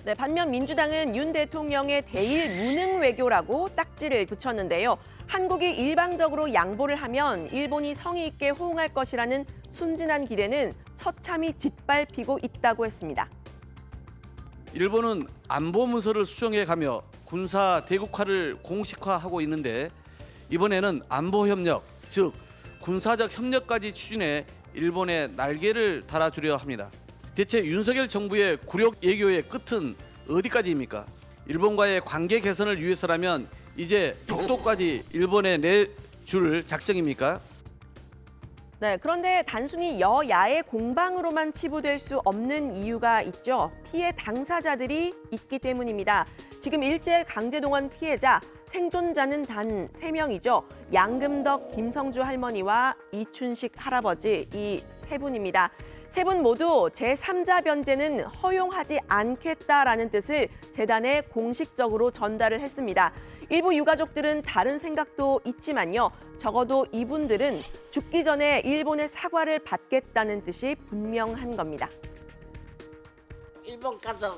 네, 반면 민주당은 윤 대통령의 대일 무능 외교라고 딱지를 붙였는데요. 한국이 일방적으로 양보를 하면 일본이 성의 있게 호응할 것이라는 순진한 기대는 처참히 짓밟히고 있다고 했습니다. 일본은 안보 문서를 수정해 가며 군사 대국화를 공식화하고 있는데 이번에는 안보 협력, 즉 군사적 협력까지 추진해 일본의 날개를 달아주려 합니다. 대체 윤석열 정부의 굴욕 외교의 끝은 어디까지입니까? 일본과의 관계 개선을 위해서라면 이제 독도까지 일본에 내줄 작정입니까? 네, 그런데 단순히 여야의 공방으로만 치부될 수 없는 이유가 있죠. 피해 당사자들이 있기 때문입니다. 지금 일제 강제동원 피해자, 생존자는 단 3명이죠. 양금덕 김성주 할머니와 이춘식 할아버지 이 3분입니다. 3분 모두 제3자 변제는 허용하지 않겠다라는 뜻을 재단에 공식적으로 전달을 했습니다. 일부 유가족들은 다른 생각도 있지만요. 적어도 이분들은 죽기 전에 일본의 사과를 받겠다는 뜻이 분명한 겁니다. 일본 가서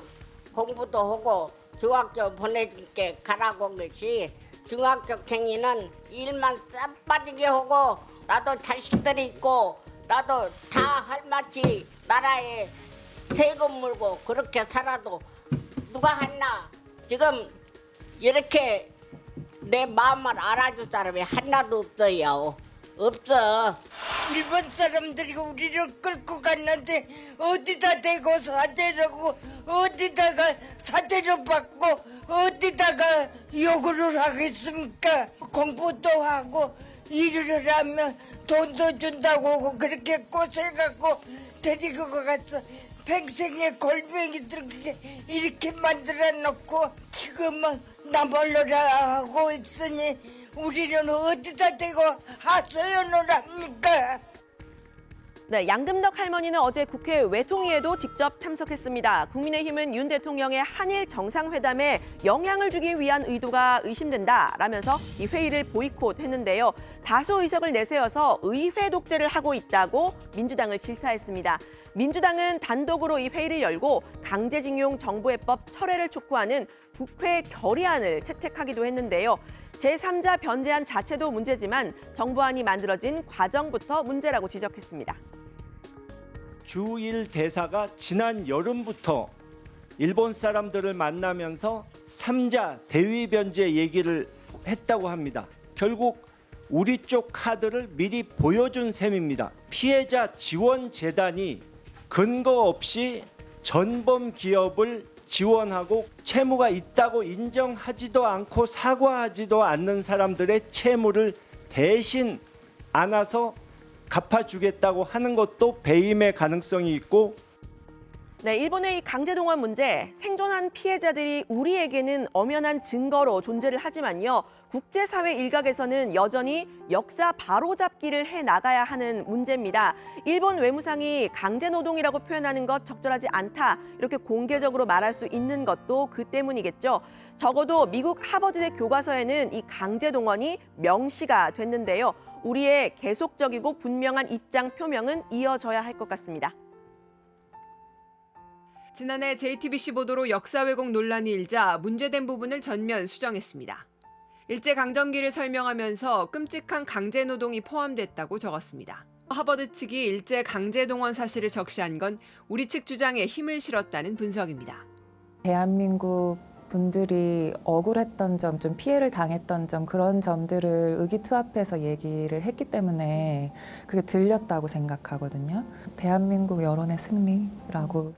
공부도 하고 중학교 보내줄게 가라고 한 것이 중학교 행위는 일만 쌈 빠지게 하고 나도 자식들이 있고 나도 다 할마치 나라에 세금 물고 그렇게 살아도 누가 했나? 지금 이렇게 내 마음을 알아줄 사람이 하나도 없어요. 없어. 일본 사람들이 우리를 끌고 갔는데 어디다 대고 사죄라고 어디다가 사죄를 받고 어디다가 요구를 하겠습니까? 공부도 하고 일을 하면 돈도 준다고 하고 그렇게 고생하고 데리고 가서 평생에 골뱅이들 이렇게 만들어 놓고 지금은 나몰라라 하고 있으니 우리는 어디다 대고 하소연을 합니까? 네, 양금덕 할머니는 어제 국회 외통위에도 직접 참석했습니다. 국민의힘은 윤 대통령의 한일 정상회담에 영향을 주기 위한 의도가 의심된다라면서 이 회의를 보이콧했는데요. 다수 의석을 내세워서 의회 독재를 하고 있다고 민주당을 질타했습니다. 민주당은 단독으로 이 회의를 열고 강제징용 정부해법 철회를 촉구하는 국회 결의안을 채택하기도 했는데요. 제3자 변제안 자체도 문제지만 정부안이 만들어진 과정부터 문제라고 지적했습니다. 주1 대사가 지난 여름부터 일본 사람들을 만나면서 3자 대위 변제 얘기를 했다고 합니다. 결국 우리 쪽 카드를 미리 보여준 셈입니다. 피해자 지원 재단이 근거 없이 전범 기업을 지원하고 채무가 있다고 인정하지도 않고 사과하지도 않는 사람들의 채무를 대신 안아서 갚아주겠다고 하는 것도 배임의 가능성이 있고. 네, 일본의 이 강제동원 문제, 생존한 피해자들이 우리에게는 엄연한 증거로 존재를 하지만요. 국제사회 일각에서는 여전히 역사 바로잡기를 해나가야 하는 문제입니다. 일본 외무상이 강제노동이라고 표현하는 것 적절하지 않다, 이렇게 공개적으로 말할 수 있는 것도 그 때문이겠죠. 적어도 미국 하버드대 교과서에는 이 강제동원이 명시가 됐는데요. 우리의 계속적이고 분명한 입장 표명은 이어져야 할 것 같습니다. 지난해 JTBC 보도로 역사 왜곡 논란이 일자 문제된 부분을 전면 수정했습니다. 일제강점기를 설명하면서 끔찍한 강제노동이 포함됐다고 적었습니다. 하버드 측이 일제 강제동원 사실을 적시한 건 우리 측 주장에 힘을 실었다는 분석입니다. 대한민국 분들이 억울했던 점, 좀 피해를 당했던 점, 그런 점들을 의기투합해서 얘기를 했기 때문에 그게 들렸다고 생각하거든요. 대한민국 여론의 승리라고.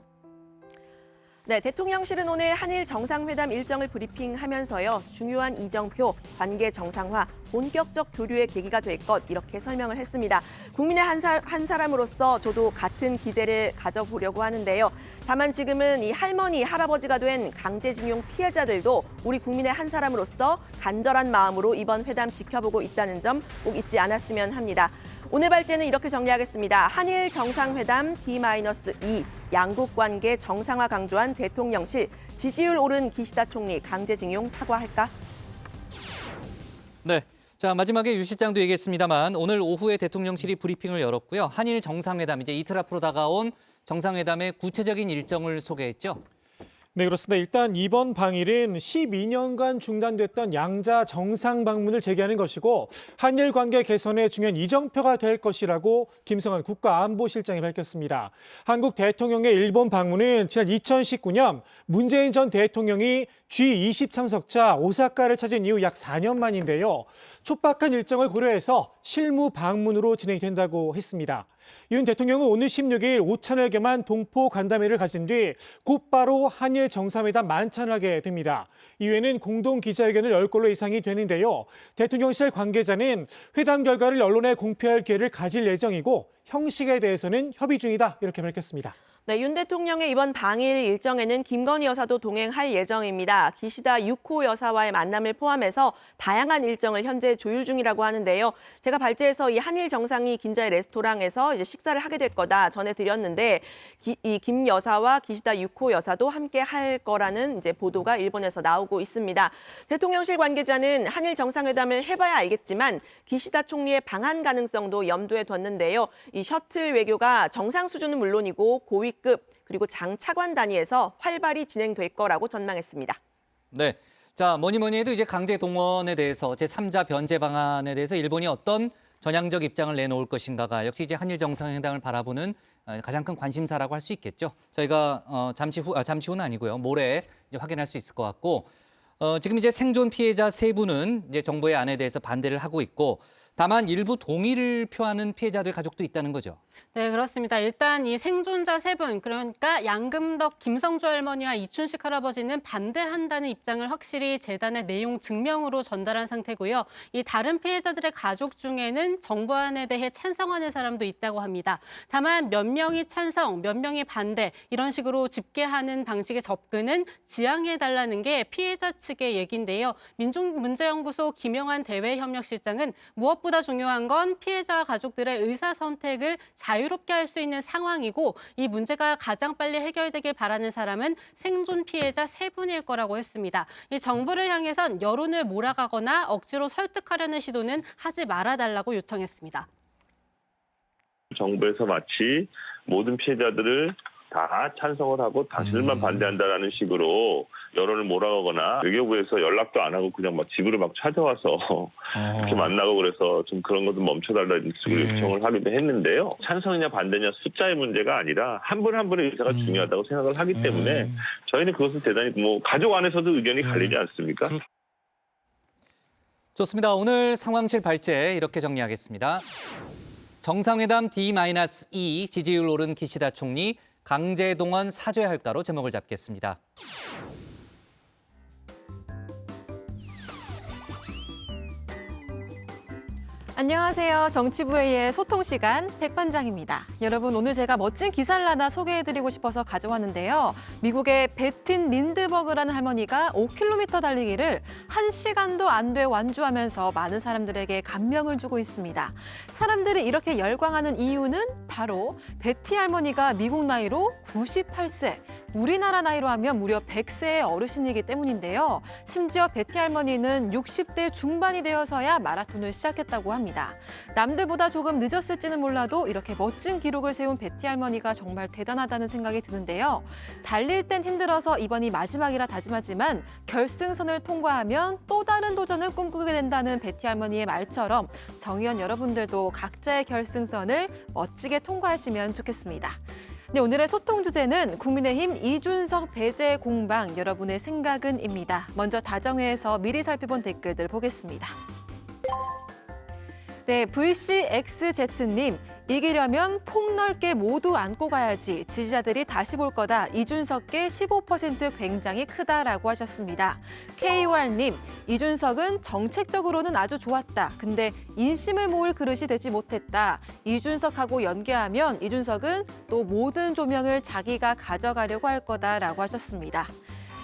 네, 대통령실은 오늘 한일 정상회담 일정을 브리핑하면서요. 중요한 이정표, 관계 정상화, 본격적 교류의 계기가 될 것, 이렇게 설명을 했습니다. 국민의 한 사람으로서 저도 같은 기대를 가져보려고 하는데요. 다만 지금은 이 할머니, 할아버지가 된 강제징용 피해자들도 우리 국민의 한 사람으로서 간절한 마음으로 이번 회담 지켜보고 있다는 점 꼭 잊지 않았으면 합니다. 오늘 발제는 이렇게 정리하겠습니다. 한일 정상회담 D-2, 양국 관계 정상화 강조한 대통령실, 지지율 오른 기시다 총리 강제징용 사과할까? 네. 자, 마지막에 유 실장도 얘기했습니다만 오늘 오후에 대통령실이 브리핑을 열었고요. 한일 정상회담, 이제 이틀 앞으로 다가온 정상회담의 구체적인 일정을 소개했죠. 네, 그렇습니다. 일단 이번 방일은 12년간 중단됐던 양자 정상 방문을 재개하는 것이고 한일 관계 개선에 중요한 이정표가 될 것이라고 김성한 국가안보실장이 밝혔습니다. 한국 대통령의 일본 방문은 지난 2019년 문재인 전 대통령이 G20 참석자 오사카를 찾은 이후 약 4년 만인데요. 촉박한 일정을 고려해서 실무 방문으로 진행이 된다고 했습니다. 윤 대통령은 오늘 16일 오찬을 겸한 동포 간담회를 가진 뒤 곧바로 한일 정상회담 만찬을 하게 됩니다. 이후에는 공동 기자회견을 열 걸로 예상이 되는데요. 대통령실 관계자는 회담 결과를 언론에 공표할 기회를 가질 예정이고 형식에 대해서는 협의 중이다, 이렇게 밝혔습니다. 네, 윤 대통령의 이번 방일 일정에는 김건희 여사도 동행할 예정입니다. 기시다 유코 여사와의 만남을 포함해서 다양한 일정을 현재 조율 중이라고 하는데요. 제가 발제해서 이 한일 정상이 긴자의 레스토랑에서 이제 식사를 하게 될 거다 전해드렸는데 이 김 여사와 기시다 유코 여사도 함께 할 거라는 이제 보도가 일본에서 나오고 있습니다. 대통령실 관계자는 한일 정상회담을 해봐야 알겠지만 기시다 총리의 방한 가능성도 염두에 뒀는데요. 이 셔틀 외교가 정상 수준은 물론이고 고위급 그리고 장차관 단위에서 활발히 진행될 거라고 전망했습니다. 네, 자 뭐니 해도 이제 강제 동원에 대해서 제3자 변제 방안에 대해서 일본이 어떤 전향적 입장을 내놓을 것인가가 역시 이제 한일 정상회담을 바라보는 가장 큰 관심사라고 할 수 있겠죠. 저희가 잠시 후는 아니고요, 모레 이제 확인할 수 있을 것 같고 지금 이제 생존 피해자 3분은 이제 정부의 안에 대해서 반대를 하고 있고. 다만 일부 동의를 표하는 피해자들 가족도 있다는 거죠. 네, 그렇습니다. 일단 이 생존자 세 분, 그러니까 양금덕 김성주 할머니와 이춘식 할아버지는 반대한다는 입장을 확실히 재단의 내용 증명으로 전달한 상태고요. 이 다른 피해자들의 가족 중에는 정부안에 대해 찬성하는 사람도 있다고 합니다. 다만 몇 명이 찬성, 몇 명이 반대 이런 식으로 집계하는 방식의 접근은 지양해달라는 게 피해자 측의 얘기인데요. 민중문제연구소 김영환 대외협력실장은 무엇보다 중요한 건 피해자 가족들의 의사선택을 자유롭게 할 수 있는 상황이고 이 문제가 가장 빨리 해결되길 바라는 사람은 생존 피해자 세 분일 거라고 했습니다. 이 정부를 향해선 여론을 몰아가거나 억지로 설득하려는 시도는 하지 말아달라고 요청했습니다. 정부에서 마치 모든 피해자들을 다 찬성을 하고 당신들만 반대한다라는 식으로 여론을 몰아가거나 외교부에서 연락도 안 하고 그냥 막 집으로 막 찾아와서 이렇게 만나고 그래서 좀 그런 것도 멈춰달라는 식으로 요청을 하기도 했는데요. 찬성이냐 반대냐 숫자의 문제가 아니라 한 분 한 분의 의사가 중요하다고 생각을 하기 때문에 저희는 그것을 대단히 가족 안에서도 의견이 갈리지 않습니까? 좋습니다. 오늘 상황실 발제 이렇게 정리하겠습니다. 정상회담 D-2 지지율 오른 기시다 총리 강제동원 사죄할까로 제목을 잡겠습니다. 안녕하세요. 정치부회의 소통 시간 백반장입니다. 여러분, 오늘 제가 멋진 기사를 하나 소개해드리고 싶어서 가져왔는데요. 미국의 베틴 린드버그라는 할머니가 5km 달리기를 1시간도 안 돼 완주하면서 많은 사람들에게 감명을 주고 있습니다. 사람들이 이렇게 열광하는 이유는 바로 베티 할머니가 미국 나이로 98세, 우리나라 나이로 하면 무려 100세의 어르신이기 때문인데요. 심지어 베티 할머니는 60대 중반이 되어서야 마라톤을 시작했다고 합니다. 남들보다 조금 늦었을지는 몰라도 이렇게 멋진 기록을 세운 베티 할머니가 정말 대단하다는 생각이 드는데요. 달릴 땐 힘들어서 이번이 마지막이라 다짐하지만 결승선을 통과하면 또 다른 도전을 꿈꾸게 된다는 베티 할머니의 말처럼 정의원 여러분들도 각자의 결승선을 멋지게 통과하시면 좋겠습니다. 네, 오늘의 소통 주제는 국민의힘 이준석 배제 공방 여러분의 생각은입니다. 먼저 다정회에서 미리 살펴본 댓글들 보겠습니다. 네, VCXZ님. 이기려면 폭넓게 모두 안고 가야지. 지지자들이 다시 볼 거다. 이준석께 15% 굉장히 크다라고 하셨습니다. KOR님, 이준석은 정책적으로는 아주 좋았다. 근데 인심을 모을 그릇이 되지 못했다. 이준석하고 연계하면 이준석은 또 모든 조명을 자기가 가져가려고 할 거다라고 하셨습니다.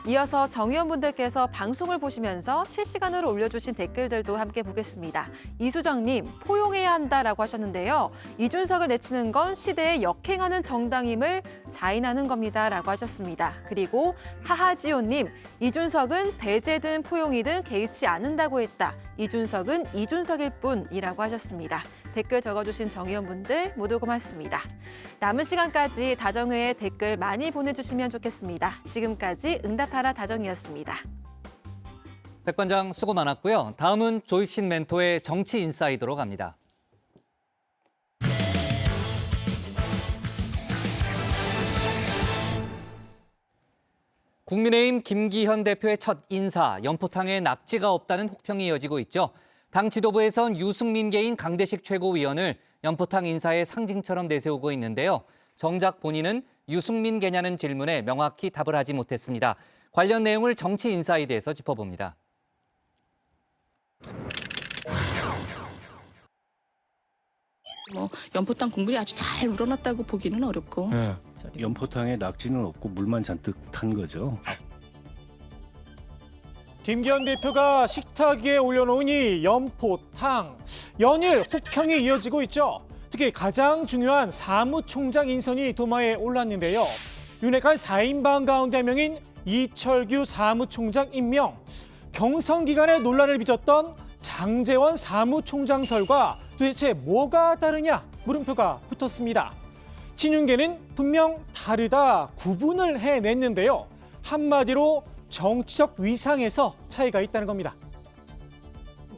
이어서 정의원분들께서 방송을 보시면서 실시간으로 올려주신 댓글들도 함께 보겠습니다. 이수정님, 포용해야 한다라고 하셨는데요. 이준석을 내치는 건 시대에 역행하는 정당임을 자인하는 겁니다라고 하셨습니다. 그리고 하하지호님, 이준석은 배제든 포용이든 개의치 않는다고 했다. 이준석은 이준석일 뿐이라고 하셨습니다. 댓글 적어주신 정의원분들 모두 고맙습니다. 남은 시간까지 다정회에 댓글 많이 보내주시면 좋겠습니다. 지금까지 응답하라 다정이었습니다. 백반장 수고 많았고요. 다음은 조익신 멘토의 정치 인사이드로 갑니다. 국민의힘 김기현 대표의 첫 인사, 연포탕에 낙지가 없다는 혹평이 이어지고 있죠. 당 지도부에선 유승민 개인 강대식 최고위원을 연포탕 인사의 상징처럼 내세우고 있는데요. 정작 본인은 유승민 개냐는 질문에 명확히 답을 하지 못했습니다. 관련 내용을 정치 인사이드에서 짚어봅니다. 연포탕 국물이 아주 잘 우러났다고 보기는 어렵고. 네, 연포탕에 낙지는 없고 물만 잔뜩 탄 거죠. 김기현 대표가 식탁 위에 올려놓은 이 연포탕. 연일 혹평이 이어지고 있죠. 특히 가장 중요한 사무총장 인선이 도마에 올랐는데요. 윤핵관 4인방 가운데 한 명인 이철규 사무총장 임명. 경선 기간에 논란을 빚었던 장제원 사무총장설과 도대체 뭐가 다르냐 물음표가 붙었습니다. 친윤계는 분명 다르다 구분을 해냈는데요. 한마디로 정치적 위상에서 차이가 있다는 겁니다.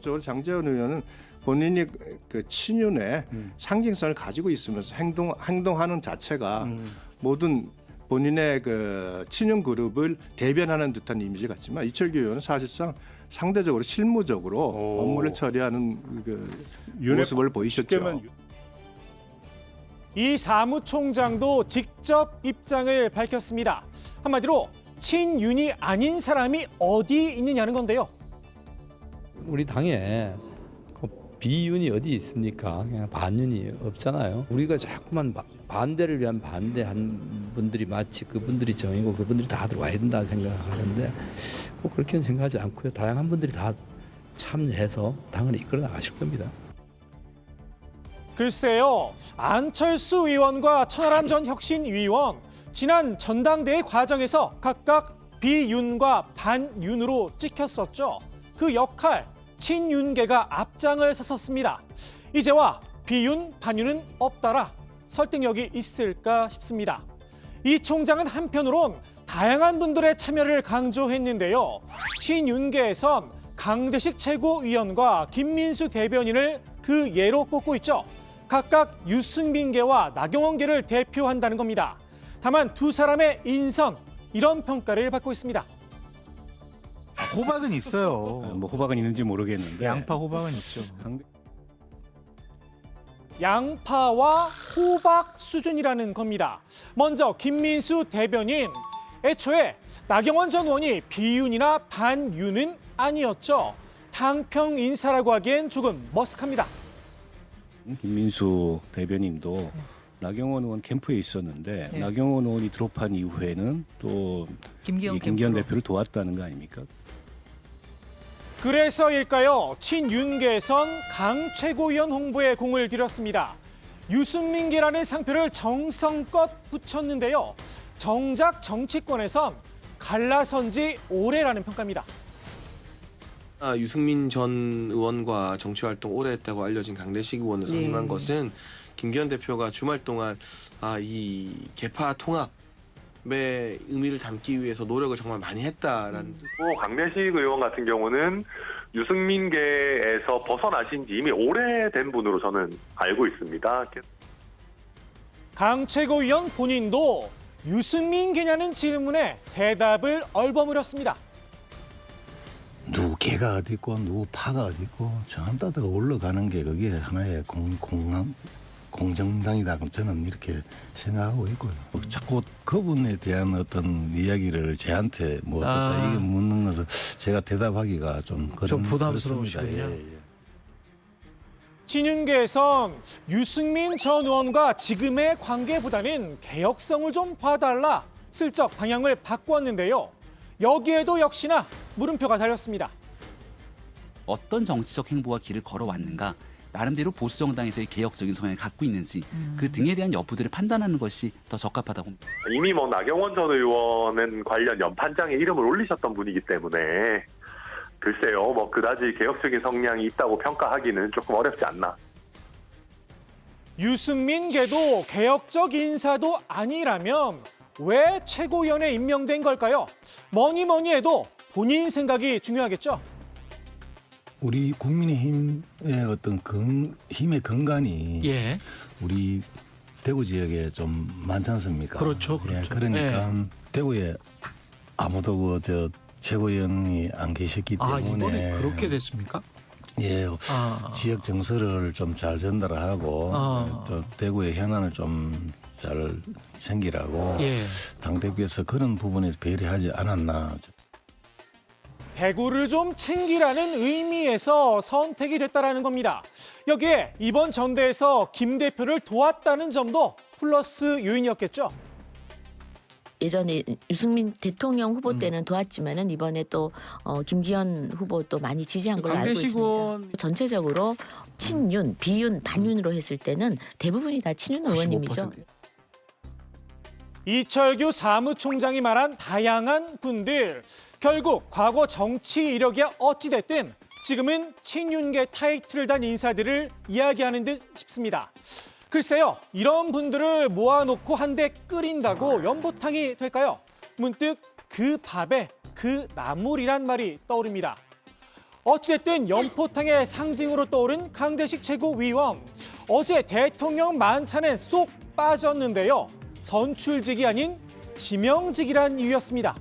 장제원 의원은 본인이 그 친윤의 상징성을 가지고 있으면서 행동하는 자체가 모든 본인의 그 친윤 그룹을 대변하는 듯한 이미지 같지만 이철규 의원은 사실상 상대적으로 실무적으로 업무를 처리하는 그 모습을 보이셨죠. 이 사무총장도 직접 입장을 밝혔습니다. 한마디로 친윤이 아닌 사람이 어디 있느냐는 건데요. 우리 당에 비윤이 어디 있습니까? 그냥 반윤이 없잖아요. 우리가 자꾸만 반대를 위한 반대한 분들이 마치 그분들이 정이고 그분들이 다 들어와야 된다 생각하는데 꼭 그렇게는 생각하지 않고요. 다양한 분들이 다 참여해서 당을 이끌어 나가실 겁니다. 글쎄요. 안철수 의원과 천하람 전 혁신위원 지난 전당대회 과정에서 각각 비윤과 반윤으로 찍혔었죠. 그 역할 친윤계가 앞장을 섰습니다. 이제와 비윤, 반윤은 없다라 설득력이 있을까 싶습니다. 이 총장은 한편으론 다양한 분들의 참여를 강조했는데요. 친윤계에선 강대식 최고위원과 김민수 대변인을 그 예로 꼽고 있죠. 각각 유승민계와 나경원계를 대표한다는 겁니다. 다만 두 사람의 인선, 이런 평가를 받고 있습니다. 호박은 있어요. 뭐 호박은 있는지 모르겠는데. 양파 호박은 있죠. 양파와 호박 수준이라는 겁니다. 먼저 김민수 대변인, 애초에 나경원 전 의원이 비윤이나 반윤은 아니었죠. 당평 인사라고 하기엔 조금 머쓱합니다. 김민수 대변인도 나경원 의원 캠프에 있었는데 네. 나경원 의원이 드롭한 이후에는 또 김기현 대표를 도왔다는 거 아닙니까? 그래서일까요? 친윤계에선 강 최고위원 홍보에 공을 들였습니다. 유승민계라는 상표를 정성껏 붙였는데요. 정작 정치권에선 갈라선 지 오래라는 평가입니다. 유승민 전 의원과 정치활동 오래 했다고 알려진 강대식 의원을 선임한 것은 김기현 대표가 주말 동안 이 개파 통합의 의미를 담기 위해서 노력을 정말 많이 했다라는 강대식 의원 같은 경우는 유승민계에서 벗어나신 지 이미 오래된 분으로 저는 알고 있습니다. 강 최고위원 본인도 유승민계냐는 질문에 대답을 얼버무렸습니다. 누구 개가 어디 있고 누구 파가 어디 있고 정한 따다가 올라가는 게 그게 하나의 공정당이다. 저는 이렇게 생각하고 있고요. 자꾸 그분에 대한 어떤 이야기를 저한테 뭐 어떻다 이게 묻는 것을 제가 대답하기가 좀 부담스러우시군요. 예. 친윤계에선 유승민 전 의원과 지금의 관계보다는 개혁성을 좀 봐달라 슬쩍 방향을 바꾸었는데요. 여기에도 역시나 물음표가 달렸습니다. 어떤 정치적 행보와 길을 걸어왔는가, 나름대로 보수 정당에서의 개혁적인 성향을 갖고 있는지 그 등에 대한 여부들을 판단하는 것이 더 적합하다고 봅니다. 이미 나경원 전 의원은 관련 연판장에 이름을 올리셨던 분이기 때문에 글쎄요, 그다지 개혁적인 성향이 있다고 평가하기는 조금 어렵지 않나. 유승민계도 개혁적 인사도 아니라면 왜 최고위원에 임명된 걸까요? 뭐니 해도 본인 생각이 중요하겠죠. 우리 국민의힘의 어떤 힘의 근간이 우리 대구 지역에 좀 많지 않습니까? 그렇죠. 예, 그러니까 대구에 아무도 최고위원이 안 계셨기 때문에 이번에 그렇게 됐습니까? 예, 지역 정서를 좀 잘 전달하고 또 대구의 현안을 좀 잘 챙기라고 당대표에서 그런 부분에서 배려하지 않았나. 대구를 좀 챙기라는 의미에서 선택이 됐다라는 겁니다. 여기에 이번 전대에서 김 대표를 도왔다는 점도 플러스 요인이었겠죠. 예전에 유승민 대통령 후보 때는 도왔지만은 이번에 또 김기현 후보 또 많이 지지한 걸로 알고 있습니다. 전체적으로 친윤, 비윤, 반윤으로 했을 때는 대부분이 다 친윤 의원님이죠. 이철규 사무총장이 말한 다양한 분들. 결국 과거 정치 이력이 어찌됐든 지금은 친윤계 타이틀을 단 인사들을 이야기하는 듯 싶습니다. 글쎄요, 이런 분들을 모아놓고 한데 끓인다고 연보탕이 될까요? 문득 그 밥에 그 나물이란 말이 떠오릅니다. 어찌됐든 연포탕의 상징으로 떠오른 강대식 최고위원. 어제 대통령 만찬에 쏙 빠졌는데요. 선출직이 아닌 지명직이란 이유였습니다.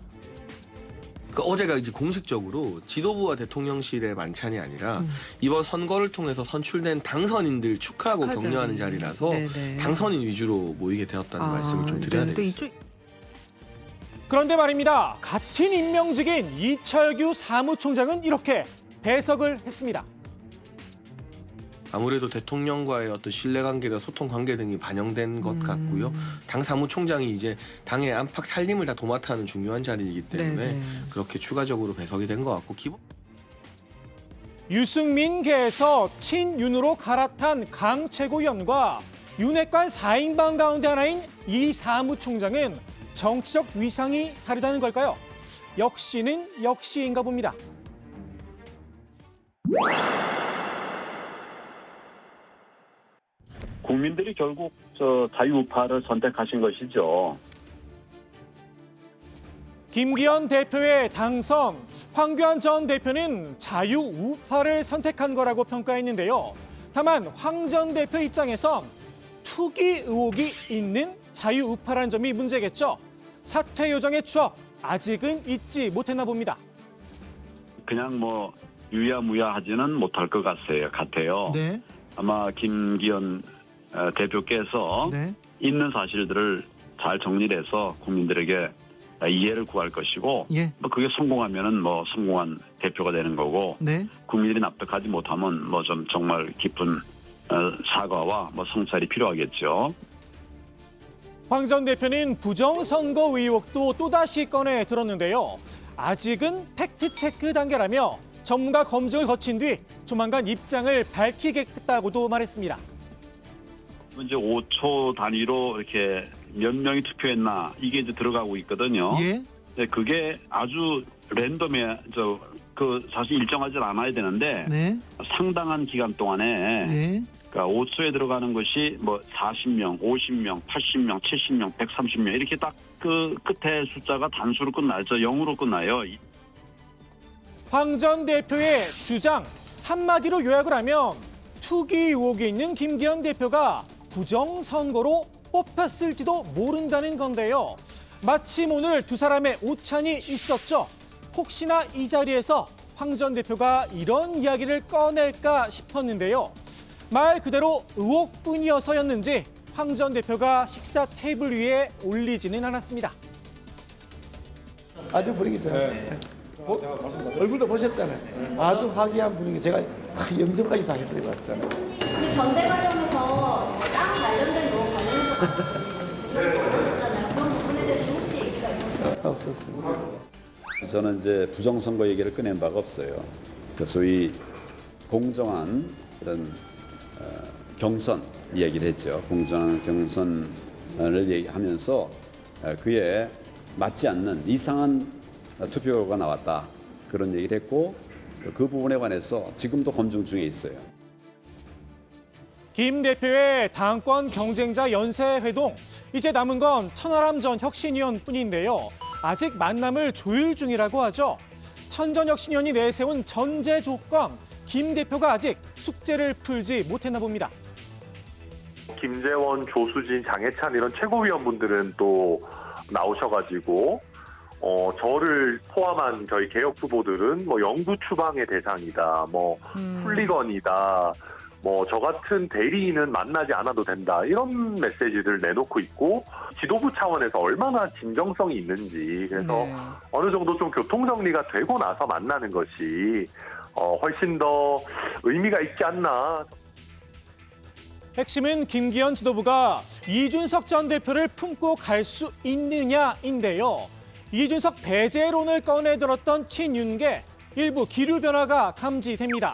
그러니까 어제가 이제 공식적으로 지도부와 대통령실의 만찬이 아니라 이번 선거를 통해서 선출된 당선인들 축하하고 격려하는 자리라서 네네. 당선인 위주로 모이게 되었다는 말씀을 좀 드려야 네, 또 되겠어요. 그런데 말입니다. 같은 임명직인 이철규 사무총장은 이렇게 배석을 했습니다. 아무래도 대통령과의 어떤 신뢰관계나 소통관계 등이 반영된 것 같고요. 당 사무총장이 이제 당의 안팎 살림을 다 도맡아 하는 중요한 자리이기 때문에 네네. 그렇게 추가적으로 배석이 된 것 같고 유승민계에서 친윤으로 갈아탄 강 최고위원과 윤핵관 4인방 가운데 하나인 이 사무총장은 정치적 위상이 다르다는 걸까요? 역시는 역시인가 봅니다. 국민들이 결국 자유우파를 선택하신 것이죠. 김기현 대표의 당선, 황교안 전 대표는 자유우파를 선택한 거라고 평가했는데요. 다만 황 전 대표 입장에선 투기 의혹이 있는 자유우파라는 점이 문제겠죠. 사퇴 요정의 추억 아직은 잊지 못했나 봅니다. 그냥 뭐 유야무야하지는 못할 것 같아요. 네. 아마 김기현 대표께서 있는 사실들을 잘 정리해서 국민들에게 이해를 구할 것이고 뭐 그게 성공하면은 뭐 성공한 대표가 되는 거고 국민들이 납득하지 못하면 뭐 좀 정말 깊은 사과와 뭐 성찰이 필요하겠죠. 황 전 대표는 부정선거 의혹도 또다시 꺼내 들었는데요. 아직은 팩트체크 단계라며 전문가 검증을 거친 뒤 조만간 입장을 밝히겠다고도 말했습니다. 이제 5초 단위로 이렇게 몇 명이 투표했나 이게 이제 들어가고 있거든요. 네, 그게 아주 랜덤에 사실 일정하지 않아야 되는데 상당한 기간 동안에 그러니까 5초에 들어가는 것이 뭐 40명, 50명, 80명, 70명, 130명 이렇게 딱 그 끝에 숫자가 단수로 끝나죠. 0으로 끝나요. 황 전 대표의 주장 한마디로 요약을 하면 투기 의혹이 있는 김기현 대표가 부정선거로 뽑혔을지도 모른다는 건데요. 마침 오늘 두 사람의 오찬이 있었죠. 혹시나 이 자리에서 황 전 대표가 이런 이야기를 꺼낼까 싶었는데요. 말 그대로 의혹뿐이어서였는지 황 전 대표가 식사 테이블 위에 올리지는 않았습니다. 아주 분위기 좋았어요. 얼굴도 보셨잖아요. 아주 화기한 분위기. 제가 영접까지 다 해드리고 왔잖아요. 그 전대 과정에서 땅 관련된 의혹 관련해서 있었잖아요. 그런 부분에 대해서 혹시 얘기가 있었어요? 없었습니다. 저는 이제 부정선거 얘기를 꺼낸 바가 없어요. 소위 공정한 그런 경선 이야기를 했죠. 공정한 경선을 얘기하면서 그에 맞지 않는 이상한 투표 결과가 나왔다. 그런 얘기를 했고 그 부분에 관해서 지금도 검증 중에 있어요. 김 대표의 당권 경쟁자 연쇄회동. 이제 남은 건 천하람 전 혁신위원뿐인데요. 아직 만남을 조율 중이라고 하죠. 천 전 혁신위원이 내세운 전제 조건. 김 대표가 아직 숙제를 풀지 못했나 봅니다. 김재원, 조수진, 장해찬 이런 최고위원분들은 또 나오셔가지고 저를 포함한 저희 개혁 후보들은 뭐 영구 추방의 대상이다, 뭐 훌리건이다, 뭐 저 같은 대리인은 만나지 않아도 된다 이런 메시지를 내놓고 있고 지도부 차원에서 얼마나 진정성이 있는지 그래서 어느 정도 좀 교통 정리가 되고 나서 만나는 것이 훨씬 더 의미가 있지 않나. 핵심은 김기현 지도부가 이준석 전 대표를 품고 갈 수 있느냐인데요. 이준석 배제론을 꺼내들었던 친윤계 일부 기류 변화가 감지됩니다.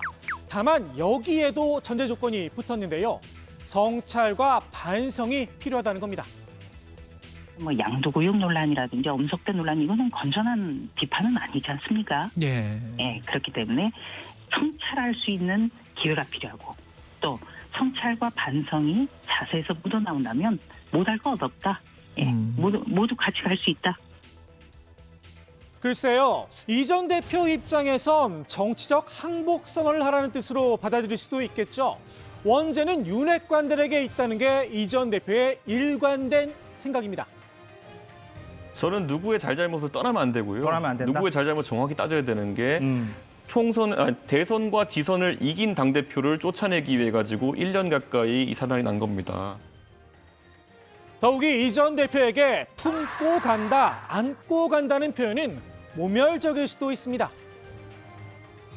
다만 여기에도 전제 조건이 붙었는데요. 성찰과 반성이 필요하다는 겁니다. 뭐 양도구역 논란이라든지 엄석대 논란 이거는 건전한 비판은 아니지 않습니까? 예. 예, 그렇기 때문에 성찰할 수 있는 기회가 필요하고 또 성찰과 반성이 자세에서 묻어나온다면 못할 거 없다. 예, 모두 같이 갈 수 있다. 글쎄요. 이 전 대표 입장에선 정치적 항복선언을 하라는 뜻으로 받아들일 수도 있겠죠. 원죄는 윤핵관들에게 있다는 게 이 전 대표의 일관된 생각입니다. 저는 누구의 잘잘못을 떠나면 안 되고요. 떠나면 안 된다? 누구의 잘잘못 정확히 따져야 되는 게 대선과 지선을 이긴 당대표를 쫓아내기 위해 가지고 1년 가까이 이 사단이 난 겁니다. 더욱이 이 전 대표에게 품고 간다, 안고 간다는 표현은 모멸적일 수도 있습니다.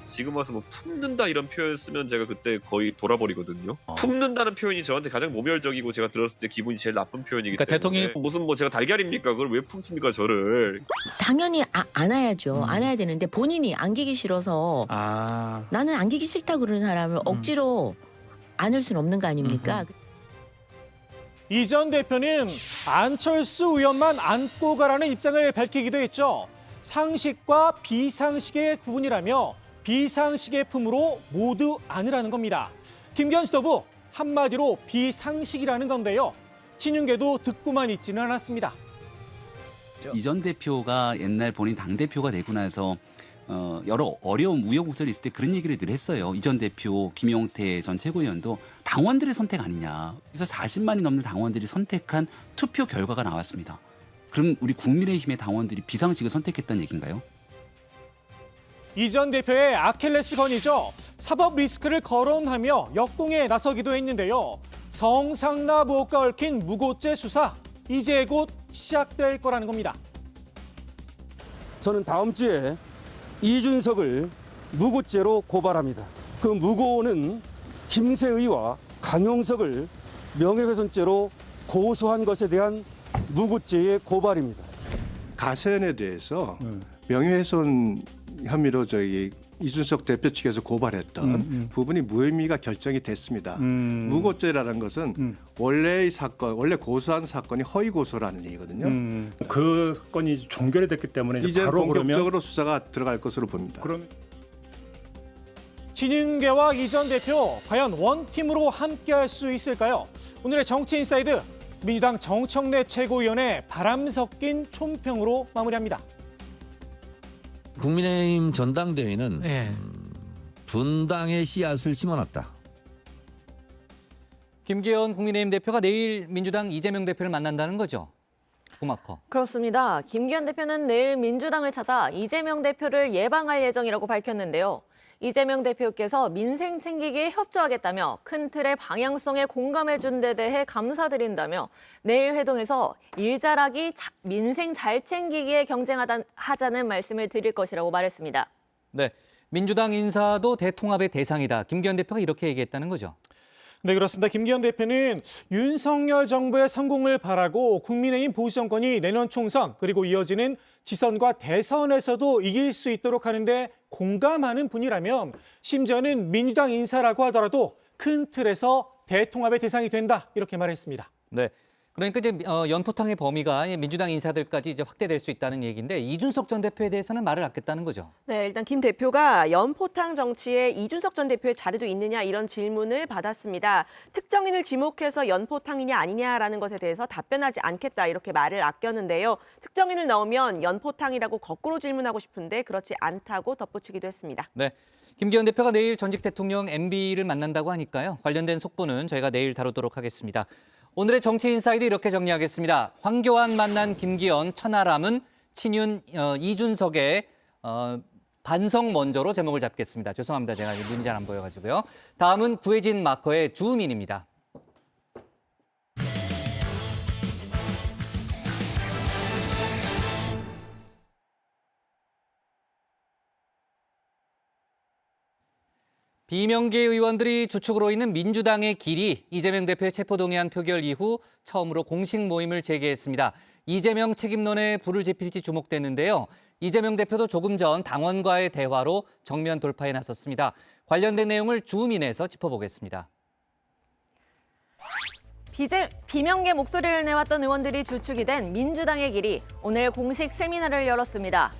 지금 와서 뭐 품는다 이런 표현 쓰면 제가 그때 거의 돌아버리거든요. 품는다는 표현이 저한테 가장 모멸적이고 제가 들었을 때 기분이 제일 나쁜 표현이기 때문에 대통령이 무슨 뭐 제가 달걀입니까? 그걸 왜 품습니까 저를? 당연히 안아야죠. 안아야 되는데 본인이 안기기 싫어서 나는 안기기 싫다 그러는 사람을 억지로 안을 수는 없는 거 아닙니까? 이 전 대표는 안철수 의원만 안고 가라는 입장을 밝히기도 했죠. 상식과 비상식의 구분이라며 비상식의 품으로 모두 안으라는 겁니다. 김기현 지도부 한마디로 비상식이라는 건데요. 친윤계도 듣고만 있지는 않았습니다. 이 전 대표가 옛날 본인 당대표가 되고 나서 여러 어려운 우여곡절이 있을 때 그런 얘기를 늘 했어요. 이 전 대표 김용태 전 최고위원도 당원들의 선택 아니냐. 그래서 40만이 넘는 당원들이 선택한 투표 결과가 나왔습니다. 그럼 우리 국민의힘의 당원들이 비상식을 선택했다는 얘기인가요? 이 전 대표의 아킬레스건이죠. 사법 리스크를 거론하며 역공에 나서기도 했는데요. 성상납의혹과 얽힌 무고죄 수사, 이제 곧 시작될 거라는 겁니다. 저는 다음 주에 이준석을 무고죄로 고발합니다. 그 무고는 김세의와 강용석을 명예훼손죄로 고소한 것에 대한 무고죄의 고발입니다. 가세연에 대해서 명예훼손 혐의로 이준석 대표 측에서 고발했던 부분이 무혐의가 결정이 됐습니다. 무고죄라는 것은 원래 고소한 사건이 허위 고소라는 얘기거든요. 그 사건이 종결이 됐기 때문에 이제 바로 본격적으로 그러면 수사가 들어갈 것으로 봅니다. 친윤계와 이 전 대표 과연 원팀으로 함께할 수 있을까요? 오늘의 정치인사이드 민주당 정청래 최고위원의 바람 섞인 총평으로 마무리합니다. 국민의힘 전당대회는 분당의 씨앗을 심어놨다. 김기현 국민의힘 대표가 내일 민주당 이재명 대표를 만난다는 거죠? 고마커. 그렇습니다. 김기현 대표는 내일 민주당을 찾아 이재명 대표를 예방할 예정이라고 밝혔는데요. 이재명 대표께서 민생 챙기기에 협조하겠다며 큰 틀의 방향성에 공감해준 데 대해 감사드린다며 내일 회동에서 일 잘하기, 민생 잘 챙기기에 경쟁하자는 말씀을 드릴 것이라고 말했습니다. 네, 민주당 인사도 대통합의 대상이다. 김기현 대표가 이렇게 얘기했다는 거죠. 네, 그렇습니다. 김기현 대표는 윤석열 정부의 성공을 바라고 국민의힘 보수정권이 내년 총선 그리고 이어지는 지선과 대선에서도 이길 수 있도록 하는데 공감하는 분이라면 심지어는 민주당 인사라고 하더라도 큰 틀에서 대통합의 대상이 된다 이렇게 말했습니다. 네, 그러니까 이제 연포탕의 범위가 민주당 인사들까지 이제 확대될 수 있다는 얘기인데 이준석 전 대표에 대해서는 말을 아꼈다는 거죠. 네, 일단 김 대표가 연포탕 정치에 이준석 전 대표의 자리도 있느냐 이런 질문을 받았습니다. 특정인을 지목해서 연포탕이냐 아니냐라는 것에 대해서 답변하지 않겠다 이렇게 말을 아꼈는데요. 특정인을 넣으면 연포탕이라고 거꾸로 질문하고 싶은데 그렇지 않다고 덧붙이기도 했습니다. 네, 김기현 대표가 내일 전직 대통령 MB를 만난다고 하니까요. 관련된 속보는 저희가 내일 다루도록 하겠습니다. 오늘의 정치인사이드 이렇게 정리하겠습니다. 황교안 만난 김기현, 천하람은 친윤 이준석의 반성 먼저로 제목을 잡겠습니다. 죄송합니다. 제가 눈이 잘 안 보여가지고요. 다음은 구혜진 마커의 주민입니다. 비명계 의원들이 주축으로 있는 민주당의 길이 이재명 대표의 체포동의안 표결 이후 처음으로 공식 모임을 재개했습니다. 이재명 책임론에 불을 지필지 주목됐는데요. 이재명 대표도 조금 전 당원과의 대화로 정면 돌파에 나섰습니다. 관련된 내용을 주민에서 짚어보겠습니다. 비명계 목소리를 내왔던 의원들이 주축이 된 민주당의 길이 오늘 공식 세미나를 열었습니다.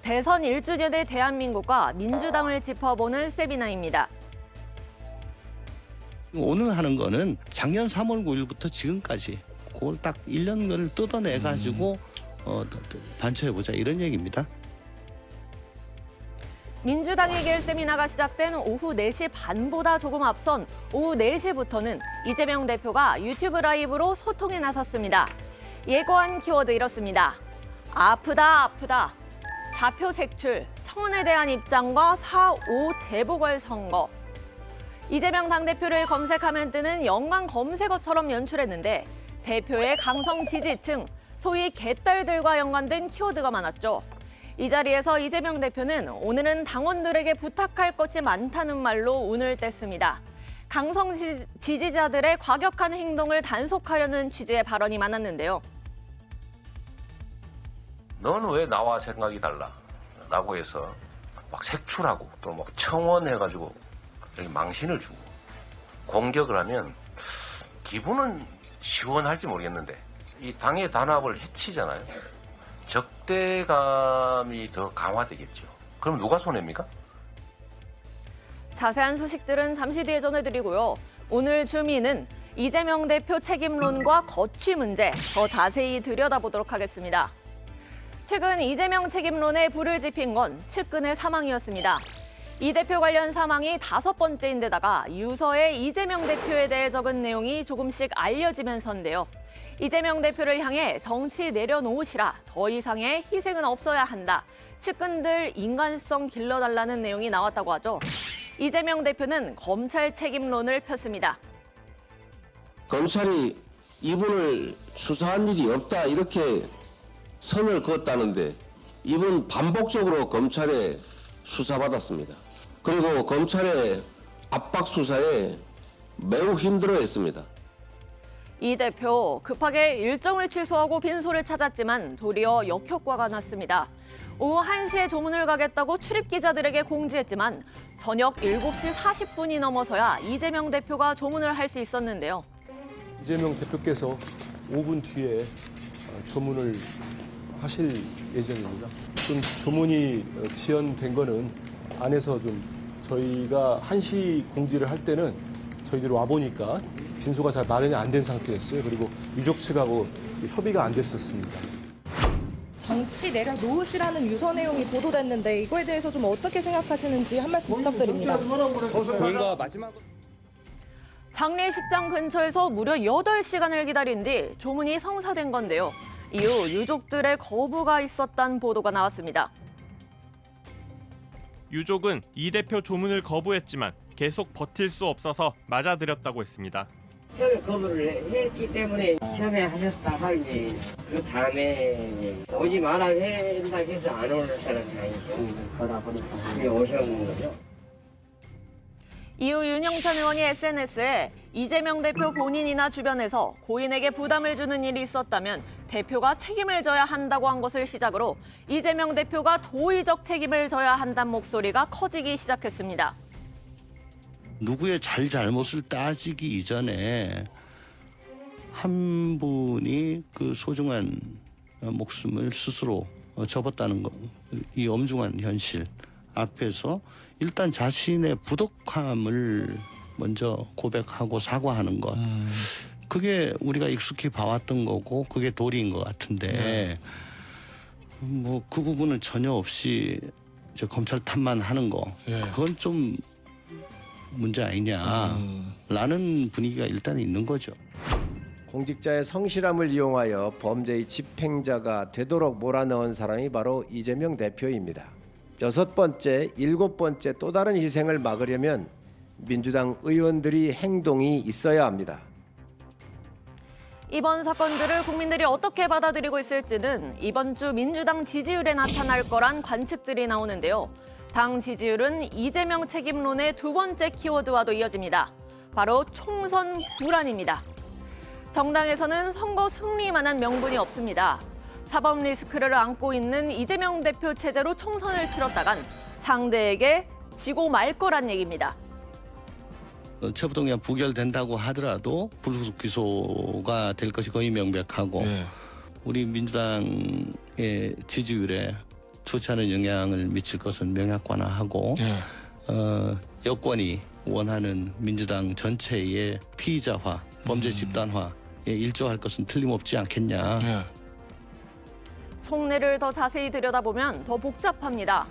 대선 1주년의 대한민국과 민주당을 짚어보는 세미나입니다. 오늘 하는 거는 작년 3월 9일부터 지금까지 그걸 딱 1년을 뜯어내가지고 반처해보자 이런 얘기입니다. 민주당의 길 세미나가 시작된 오후 4시 반보다 조금 앞선 오후 4시부터는 이재명 대표가 유튜브 라이브로 소통에 나섰습니다. 예고한 키워드 이렇습니다. 아프다 아프다. 좌표 색출, 청원에 대한 입장과 4.5 재보궐선거. 이재명 당대표를 검색하면 뜨는 연관 검색어처럼 연출했는데 대표의 강성 지지층, 소위 개딸들과 연관된 키워드가 많았죠. 이 자리에서 이재명 대표는 오늘은 당원들에게 부탁할 것이 많다는 말로 운을 뗐습니다. 강성 지지자들의 과격한 행동을 단속하려는 취지의 발언이 많았는데요. 너는 왜 나와 생각이 달라? 라고 해서 막 색출하고 또 막 청원해가지고 망신을 주고 공격을 하면 기분은 시원할지 모르겠는데 이 당의 단합을 해치잖아요. 적대감이 더 강화되겠죠. 그럼 누가 손해입니까? 자세한 소식들은 잠시 뒤에 전해드리고요. 오늘 주민은 이재명 대표 책임론과 거취 문제 더 자세히 들여다보도록 하겠습니다. 최근 이재명 책임론에 불을 지핀 건 측근의 사망이었습니다. 이 대표 관련 사망이 5번째인데다가 유서에 이재명 대표에 대해 적은 내용이 조금씩 알려지면서인데요. 이재명 대표를 향해 정치 내려놓으시라, 더 이상의 희생은 없어야 한다. 측근들 인간성 길러달라는 내용이 나왔다고 하죠. 이재명 대표는 검찰 책임론을 폈습니다. 검찰이 이분을 수사한 일이 없다 이렇게 선을 그었다는데 이분 반복적으로 검찰에 수사받았습니다. 그리고 검찰의 압박 수사에 매우 힘들어했습니다. 이 대표 급하게 일정을 취소하고 빈소를 찾았지만 도리어 역효과가 났습니다. 오후 1시에 조문을 가겠다고 출입 기자들에게 공지했지만 저녁 7시 40분이 넘어서야 이재명 대표가 조문을 할 수 있었는데요. 이재명 대표께서 5분 뒤에 조문을 하실 예정입니다. 좀 조문이 지연된 거는 안에서 좀 저희가 1시 공지를 할 때는 저희들이 와보니까 빈소가 잘 마련이 안 된 상태였어요. 그리고 유족 측하고 협의가 안 됐었습니다. 정치 내려놓으시라는 유서 내용이 보도됐는데 이거에 대해서 좀 어떻게 생각하시는지 한 말씀 부탁드립니다. 고인과 마지막 장례식장 근처에서 무려 8시간을 기다린 뒤 조문이 성사된 건데요. 이후 유족들의 거부가 있었다는 보도가 나왔습니다. 유족은 이 대표 조문을 거부했지만 계속 버틸 수 없어서 맞아들였다고 했습니다. 처음에 거부를 했기 때문에 처음에 하셨다 하지 그 다음에 오지 마라 한다 해서 안 올 사람이 아니죠. 그러다 보니까 오신 거죠. 이후 윤영찬 의원이 SNS에 이재명 대표 본인이나 주변에서 고인에게 부담을 주는 일이 있었다면 대표가 책임을 져야 한다고 한 것을 시작으로 이재명 대표가 도의적 책임을 져야 한다는 목소리가 커지기 시작했습니다. 누구의 잘못을 따지기 이전에 한 분이 그 소중한 목숨을 스스로 접었다는 것, 이 엄중한 현실 앞에서 일단 자신의 부족함을 먼저 고백하고 사과하는 것. 그게 우리가 익숙히 봐왔던 거고 그게 도리인 것 같은데 뭐 그 부분은 전혀 없이 이제 검찰 탓만 하는 거 그건 좀 문제 아니냐라는 분위기가 일단 있는 거죠. 공직자의 성실함을 이용하여 범죄의 집행자가 되도록 몰아넣은 사람이 바로 이재명 대표입니다. 6번째, 7번째 또 다른 희생을 막으려면 민주당 의원들이 행동이 있어야 합니다. 이번 사건들을 국민들이 어떻게 받아들이고 있을지는 이번 주 민주당 지지율에 나타날 거란 관측들이 나오는데요. 당 지지율은 이재명 책임론의 2번째 키워드와도 이어집니다. 바로 총선 불안입니다. 정당에서는 선거 승리만한 명분이 없습니다. 사법 리스크를 안고 있는 이재명 대표 체제로 총선을 치렀다간 상대에게 지고 말 거란 얘기입니다. 체포동의안 부결된다고 하더라도 불구속 기소가 될 것이 거의 명백하고 우리 민주당의 지지율에 좋지 않은 영향을 미칠 것은 명확관화하고 여권이 원하는 민주당 전체의 피의자화, 범죄 집단화에 일조할 것은 틀림없지 않겠냐. 속내를 더 자세히 들여다보면 더 복잡합니다.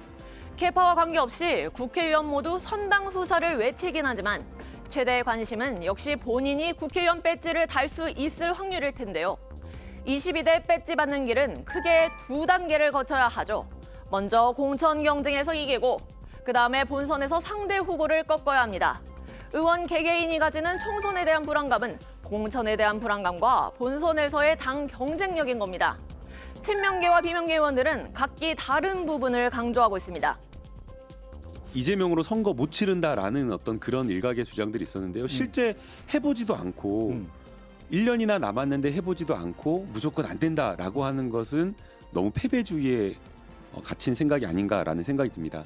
계파와 관계없이 국회의원 모두 선당 후사를 외치긴 하지만 최대의 관심은 역시 본인이 국회의원 배지를 달 수 있을 확률일 텐데요. 22대 배지 받는 길은 크게 두 단계를 거쳐야 하죠. 먼저 공천 경쟁에서 이기고 그다음에 본선에서 상대 후보를 꺾어야 합니다. 의원 개개인이 가지는 총선에 대한 불안감은 공천에 대한 불안감과 본선에서의 당 경쟁력인 겁니다. 친명계와 비명계 의원들은 각기 다른 부분을 강조하고 있습니다. 이재명으로 선거 못 치른다라는 어떤 그런 일각의 주장들이 있었는데요. 실제 해보지도 않고 1년이나 남았는데 해보지도 않고 무조건 안 된다라고 하는 것은 너무 패배주의에 갇힌 생각이 아닌가라는 생각이 듭니다.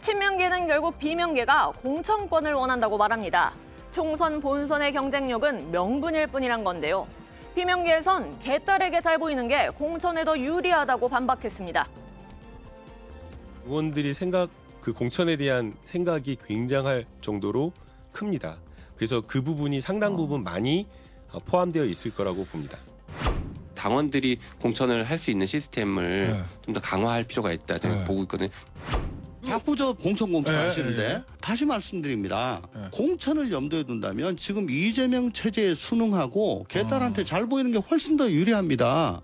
친명계는 결국 비명계가 공천권을 원한다고 말합니다. 총선 본선의 경쟁력은 명분일 뿐이란 건데요. 비명계에선 개딸에게 잘 보이는 게 공천에 더 유리하다고 반박했습니다. 의원들이 그 공천에 대한 생각이 굉장할 정도로 큽니다. 그래서 그 부분이 상당 부분 많이 포함되어 있을 거라고 봅니다. 당원들이 공천을 할 수 있는 시스템을 좀 더 강화할 필요가 있다 저는 보고 있거든요. 자꾸 저 공천 하시는데 다시 말씀드립니다. 공천을 염두에 둔다면 지금 이재명 체제에 순응하고 개딸한테 잘 보이는 게 훨씬 더 유리합니다.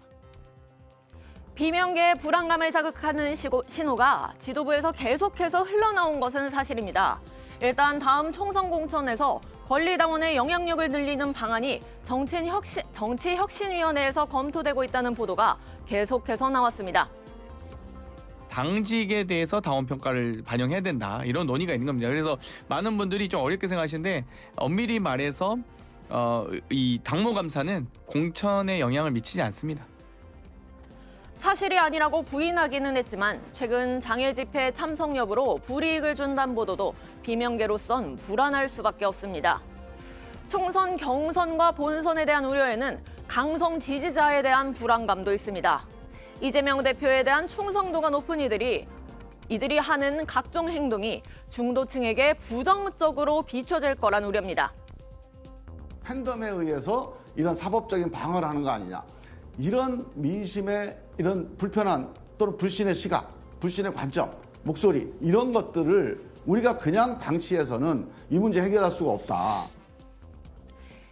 비명계의 불안감을 자극하는 신호가 지도부에서 계속해서 흘러나온 것은 사실입니다. 일단 다음 총선 공천에서 권리당원의 영향력을 늘리는 방안이 정치혁신위원회에서 검토되고 있다는 보도가 계속해서 나왔습니다. 당직에 대해서 당원평가를 반영해야 된다. 이런 논의가 있는 겁니다. 그래서 많은 분들이 좀 어렵게 생각하시는데 엄밀히 말해서 이 당무감사는 공천에 영향을 미치지 않습니다. 사실이 아니라고 부인하기는 했지만 최근 장애 집회 참석 여부로 불이익을 준다는 보도도 비명계로선 불안할 수밖에 없습니다. 총선 경선과 본선에 대한 우려에는 강성 지지자에 대한 불안감도 있습니다. 이재명 대표에 대한 충성도가 높은 이들이 하는 각종 행동이 중도층에게 부정적으로 비춰질 거란 우려입니다. 팬덤에 의해서 이런 사법적인 방어를 하는 거 아니냐. 이런 민심의 이런 불편한 또는 불신의 시각, 불신의 관점, 목소리 이런 것들을 우리가 그냥 방치해서는 이 문제 해결할 수가 없다.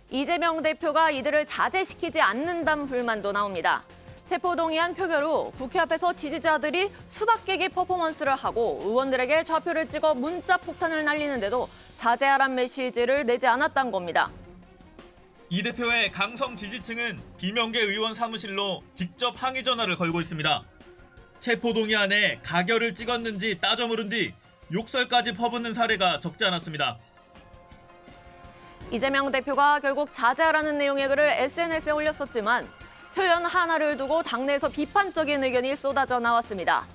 이재명 대표가 이들을 자제시키지 않는다는 불만도 나옵니다. 체포동의안 표결 후 국회 앞에서 지지자들이 수박 깨기 퍼포먼스를 하고 의원들에게 좌표를 찍어 문자 폭탄을 날리는데도 자제하란 메시지를 내지 않았다는 겁니다. 이 대표의 강성 지지층은 비명계 의원 사무실로 직접 항의 전화를 걸고 있습니다. 체포동의안에 가결을 찍었는지 따져 물은 뒤 욕설까지 퍼붓는 사례가 적지 않았습니다. 이재명 대표가 결국 자제하라는 내용의 글을 SNS에 올렸었지만 표현 하나를 두고 당내에서 비판적인 의견이 쏟아져 나왔습니다.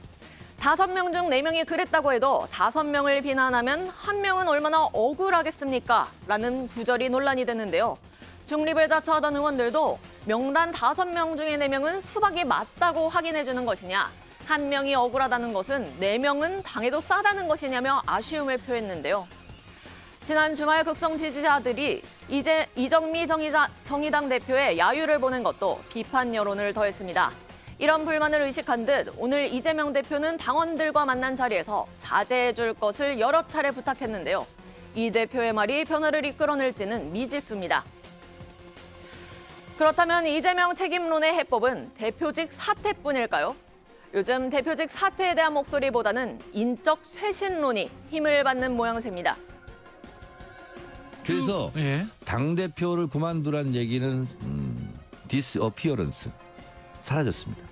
5명 중 4명이 그랬다고 해도 5명을 비난하면 1명은 얼마나 억울하겠습니까? 라는 구절이 논란이 됐는데요. 중립을 자처하던 의원들도 명단 5명 중에 4명은 수박이 맞다고 확인해주는 것이냐, 1명이 억울하다는 것은 4명은 당해도 싸다는 것이냐며 아쉬움을 표했는데요. 지난 주말 극성 지지자들이 이정미 정의당 대표의 야유를 보낸 것도 비판 여론을 더했습니다. 이런 불만을 의식한 듯 오늘 이재명 대표는 당원들과 만난 자리에서 자제해 줄 것을 여러 차례 부탁했는데요. 이 대표의 말이 변화를 이끌어낼지는 미지수입니다. 그렇다면 이재명 책임론의 해법은 대표직 사퇴뿐일까요? 요즘 대표직 사퇴에 대한 목소리보다는 인적 쇄신론이 힘을 받는 모양새입니다. 그래서 당대표를 그만두란 얘기는 디스어피어런스, 사라졌습니다.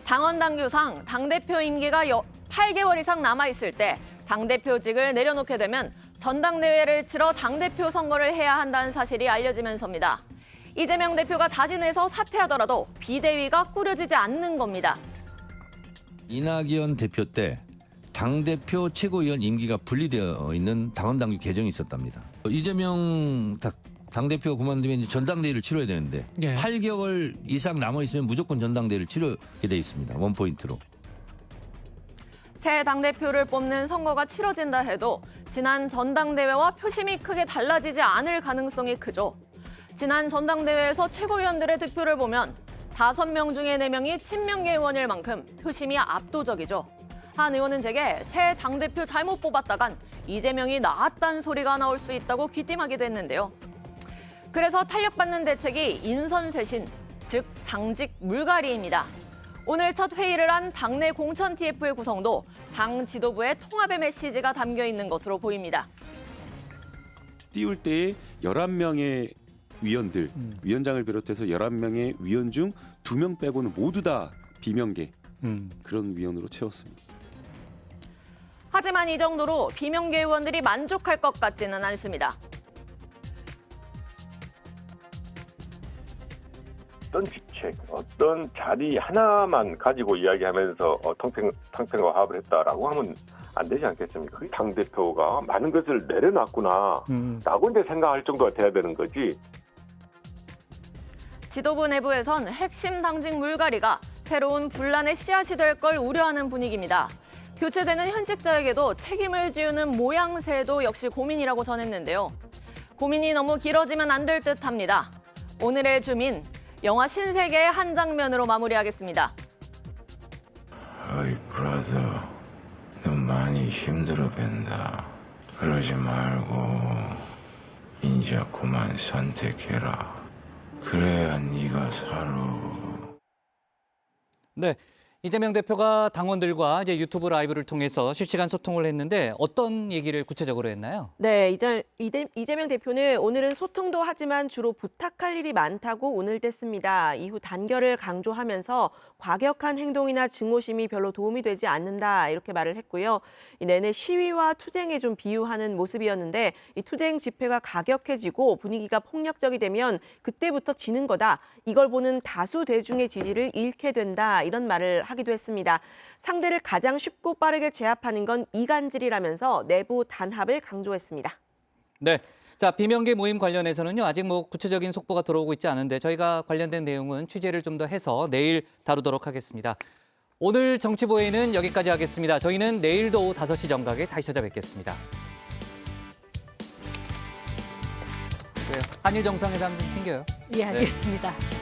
당원 당규상 당대표 임기가 8개월 이상 남아있을 때 당대표직을 내려놓게 되면 전당대회를 치러 당대표 선거를 해야 한다는 사실이 알려지면서입니다. 이재명 대표가 자진해서 사퇴하더라도 비대위가 꾸려지지 않는 겁니다. 이낙연 대표 때 당대표 최고위원 임기가 분리되어 있는 당원당규 개정이 있었답니다. 이재명 당대표가 그만두면 전당대회를 치러야 되는데 8개월 이상 남아있으면 무조건 전당대회를 치르게 돼 있습니다. 원포인트로. 새 당대표를 뽑는 선거가 치러진다 해도 지난 전당대회와 표심이 크게 달라지지 않을 가능성이 크죠. 지난 전당대회에서 최고위원들의 득표를 보면 5명 중에 4명이 친명계 의원일 만큼 표심이 압도적이죠. 한 의원은 제게 새 당대표 잘못 뽑았다간 이재명이 나았다는 소리가 나올 수 있다고 귀띔하기도 했는데요. 그래서 탄력받는 대책이 인선 쇄신, 즉 당직 물갈이입니다. 오늘 첫 회의를 한 당내 공천 TF의 구성도 당 지도부의 통합의 메시지가 담겨 있는 것으로 보입니다. 띄울 때에 11명의 위원들, 위원장을 비롯해서 11명의 위원 중 2명 빼고는 모두 다 비명계 그런 위원으로 채웠습니다. 하지만 이 정도로 비명계 의원들이 만족할 것 같지는 않습니다. 어떤 직책, 어떤 자리 하나만 가지고 이야기하면서 탕평과 화합을 했다라고 하면 안 되지 않겠습니까? 당대표가 많은 것을 내려놨구나 라고 이제 생각할 정도가 돼야 되는 거지. 지도부 내부에선 핵심 당직 물갈이가 새로운 분란의 씨앗이 될 걸 우려하는 분위기입니다. 교체되는 현직자에게도 책임을 지우는 모양새도 역시 고민이라고 전했는데요. 고민이 너무 길어지면 안 될 듯합니다. 오늘의 주민, 영화 신세계의 한 장면으로 마무리하겠습니다. 어이 브라더, 너 많이 힘들어 벤다. 그러지 말고 이제 그만 선택해라. 그래야 네가 살아. 네, 이재명 대표가 당원들과 이제 유튜브 라이브를 통해서 실시간 소통을 했는데 어떤 얘기를 구체적으로 했나요? 네, 이재명 대표는 오늘은 소통도 하지만 주로 부탁할 일이 많다고 오늘 뗐습니다. 이후 단결을 강조하면서 과격한 행동이나 증오심이 별로 도움이 되지 않는다 이렇게 말을 했고요. 내내 시위와 투쟁에 좀 비유하는 모습이었는데 이 투쟁 집회가 가격해지고 분위기가 폭력적이 되면 그때부터 지는 거다. 이걸 보는 다수 대중의 지지를 잃게 된다. 이런 말을 하기도 했습니다. 상대를 가장 쉽고 빠르게 제압하는 건 이간질이라면서 내부 단합을 강조했습니다. 네, 자 비명계 모임 관련해서는요 아직 구체적인 속보가 들어오고 있지 않은데 저희가 관련된 내용은 취재를 좀 더 해서 내일 다루도록 하겠습니다. 오늘 정치보도는 여기까지 하겠습니다. 저희는 내일도 오후 5시 정각에 다시 찾아뵙겠습니다. 한일 정상회담 좀 챙겨요. 예, 알겠습니다. 네.